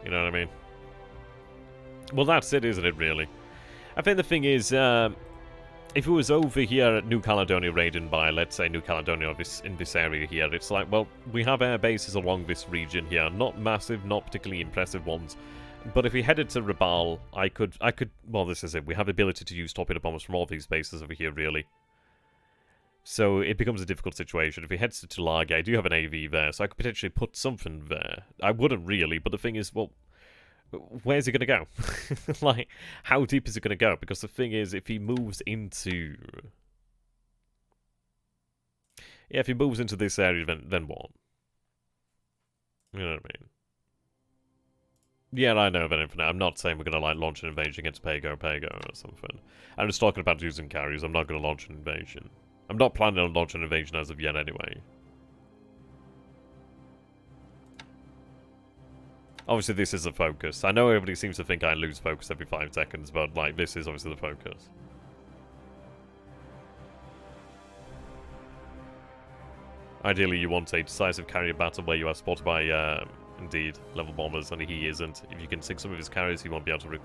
You know what I mean? Well, that's it, isn't it, really? I think the thing is, if it was over here at New Caledonia raiding by, let's say, New Caledonia in this area here, it's like, well, we have air bases along this region here. Not massive, not particularly impressive ones. But if we headed to Rabaul, I could, well, this is it. We have the ability to use torpedo bombers from all these bases over here, really. So it becomes a difficult situation. If he heads to Tulagi, I do have an AV there, so I could potentially put something there. I wouldn't really, but the thing is, well, where's he going to go? Like, how deep is he going to go? Because the thing is, if he moves into... Yeah, if he moves into this area, then what? You know what I mean? Yeah, I know that infinite. I'm not saying we're going to, like, launch an invasion against Pago or something. I'm just talking about using carriers. I'm not going to launch an invasion. I'm not planning on launching an invasion as of yet, anyway. Obviously, this is the focus. I know everybody seems to think I lose focus every 5 seconds, but, like, this is obviously the focus. Ideally, you want a decisive carrier battle where you are spotted by, indeed, level bombers, and he isn't. If you can sink some of his carriers, he won't be able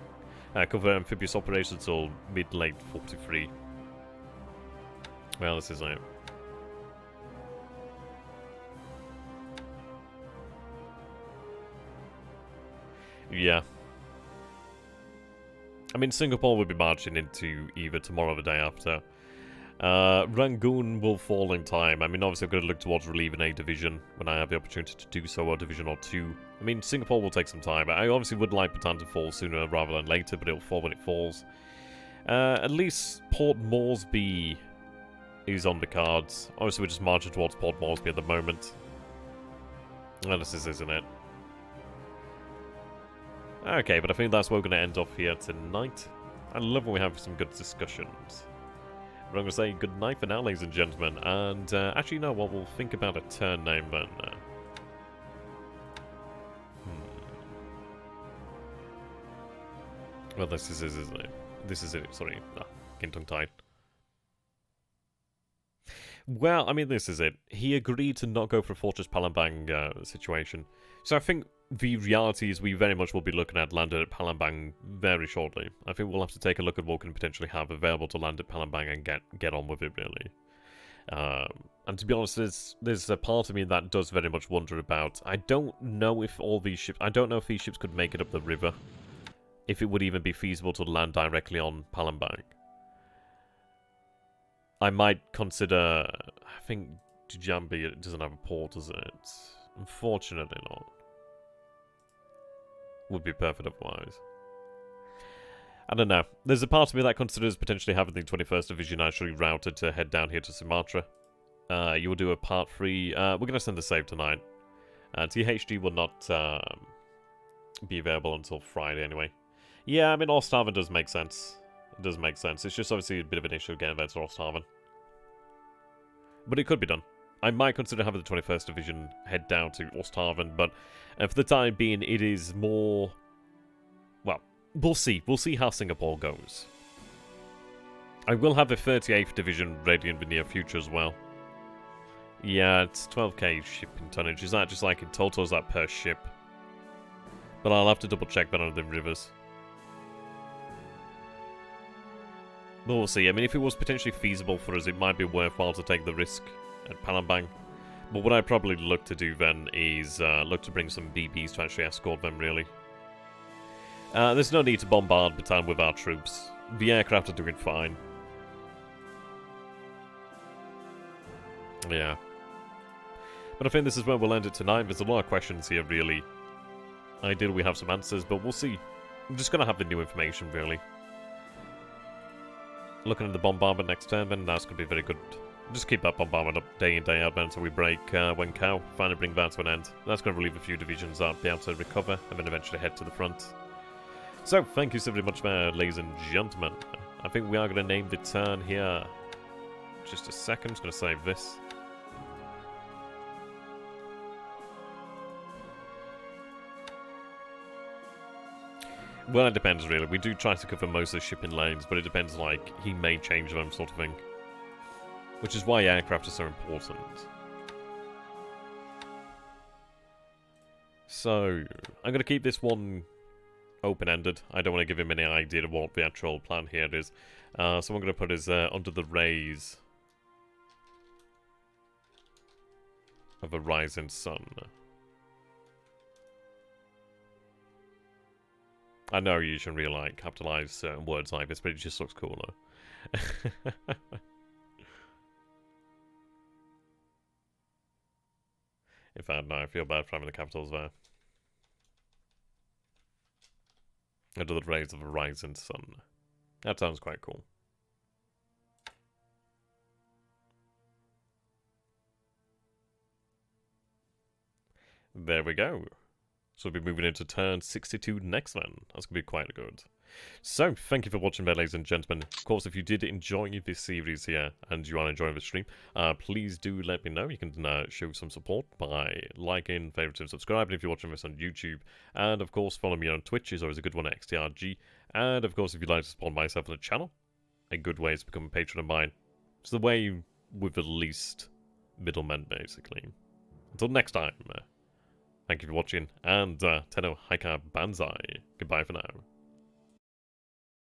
to cover amphibious operations until mid-late 43. Well, this is it. Yeah. I mean, Singapore will be marching into either tomorrow or the day after. Rangoon will fall in time. I mean, obviously, I'm going to look towards relieving a division when I have the opportunity to do so, or a division or two. I mean, Singapore will take some time. I obviously would like Bataan to fall sooner rather than later, but it'll fall when it falls. At least Port Moresby is on the cards. Obviously, we're just marching towards Port Moresby at the moment. Well, this is, isn't it? Okay, but I think that's where we're going to end off here tonight. I love when we have some good discussions. But I'm going to say good night for now, ladies and gentlemen. And actually, you know what? We'll think about a turn name then. Well, this is it, isn't it? This is it. Sorry. Getting tongue-tied. Well, I mean, this is it. He agreed to not go for a Fortress Palembang situation. So I think the reality is we very much will be looking at landing at Palembang very shortly. I think we'll have to take a look at what we can potentially have available to land at Palembang and get on with it, really. And to be honest, there's a part of me that does very much wonder about. I don't know if all these ships... I don't know if these ships could make it up the river. If it would even be feasible to land directly on Palembang. I might consider... I think Djambi it doesn't have a port, does it? Unfortunately not. Would be perfect otherwise. I don't know. There's a part of me that considers potentially having the 21st Division actually routed to head down here to Sumatra. You will do a part 3. We're going to send a save tonight. THD will not be available until Friday anyway. Yeah, I mean, Osthaven does make sense. It does make sense. It's just obviously a bit of an issue getting there to Osthaven. But it could be done. I might consider having the 21st Division head down to Osthaven, but for the time being, it is more... Well, we'll see. We'll see how Singapore goes. I will have the 38th Division ready in the near future as well. Yeah, it's 12k shipping tonnage. Is that just like in total, or is that per ship? But I'll have to double check that on the rivers. But we'll see. I mean, if it was potentially feasible for us, it might be worthwhile to take the risk at Palembang. But what I'd probably look to do then is look to bring some BBs to actually escort them, really. There's no need to bombard Bataan with our troops. The aircraft are doing fine. Yeah. But I think this is where we'll end it tonight. There's a lot of questions here, really. Ideally, we have some answers, but we'll see. I'm just going to have the new information, really. Looking at the bombardment next turn, then that's going to be very good. Just keep that bombardment up day in, day out, then, until we break Wenkao. Finally bring that to an end. That's going to relieve a few divisions that be able to recover, and then eventually head to the front. So, thank you so very much, ladies and gentlemen. I think we are going to name the turn here. Just a second, I'm just going to save this. Well, it depends, really. We do try to cover most of the shipping lanes, but it depends, like, he may change them, sort of thing. Which is why aircraft are so important. So, I'm going to keep this one open-ended. I don't want to give him any idea of what the actual plan here is. So what I'm going to put is under the rays of a rising sun. I know you shouldn't really, like, capitalize certain words like this, but it just looks cooler. In fact, no, I feel bad for having the capitals there. Under the rays of a rising sun. That sounds quite cool. There we go. So we'll be moving into turn 62 next then. That's going to be quite good. So, thank you for watching there, ladies and gentlemen. Of course, if you did enjoy this series here, and you are enjoying the stream, please do let me know. You can show some support by liking, favoriting, subscribing if you're watching this on YouTube. And, of course, follow me on Twitch is always a good one at XTRG. And, of course, if you'd like to support myself on the channel, a good way is to become a patron of mine. It's the way with the least middlemen, basically. Until next time. Thank you for watching, and Tenno Haika Banzai. Goodbye for now.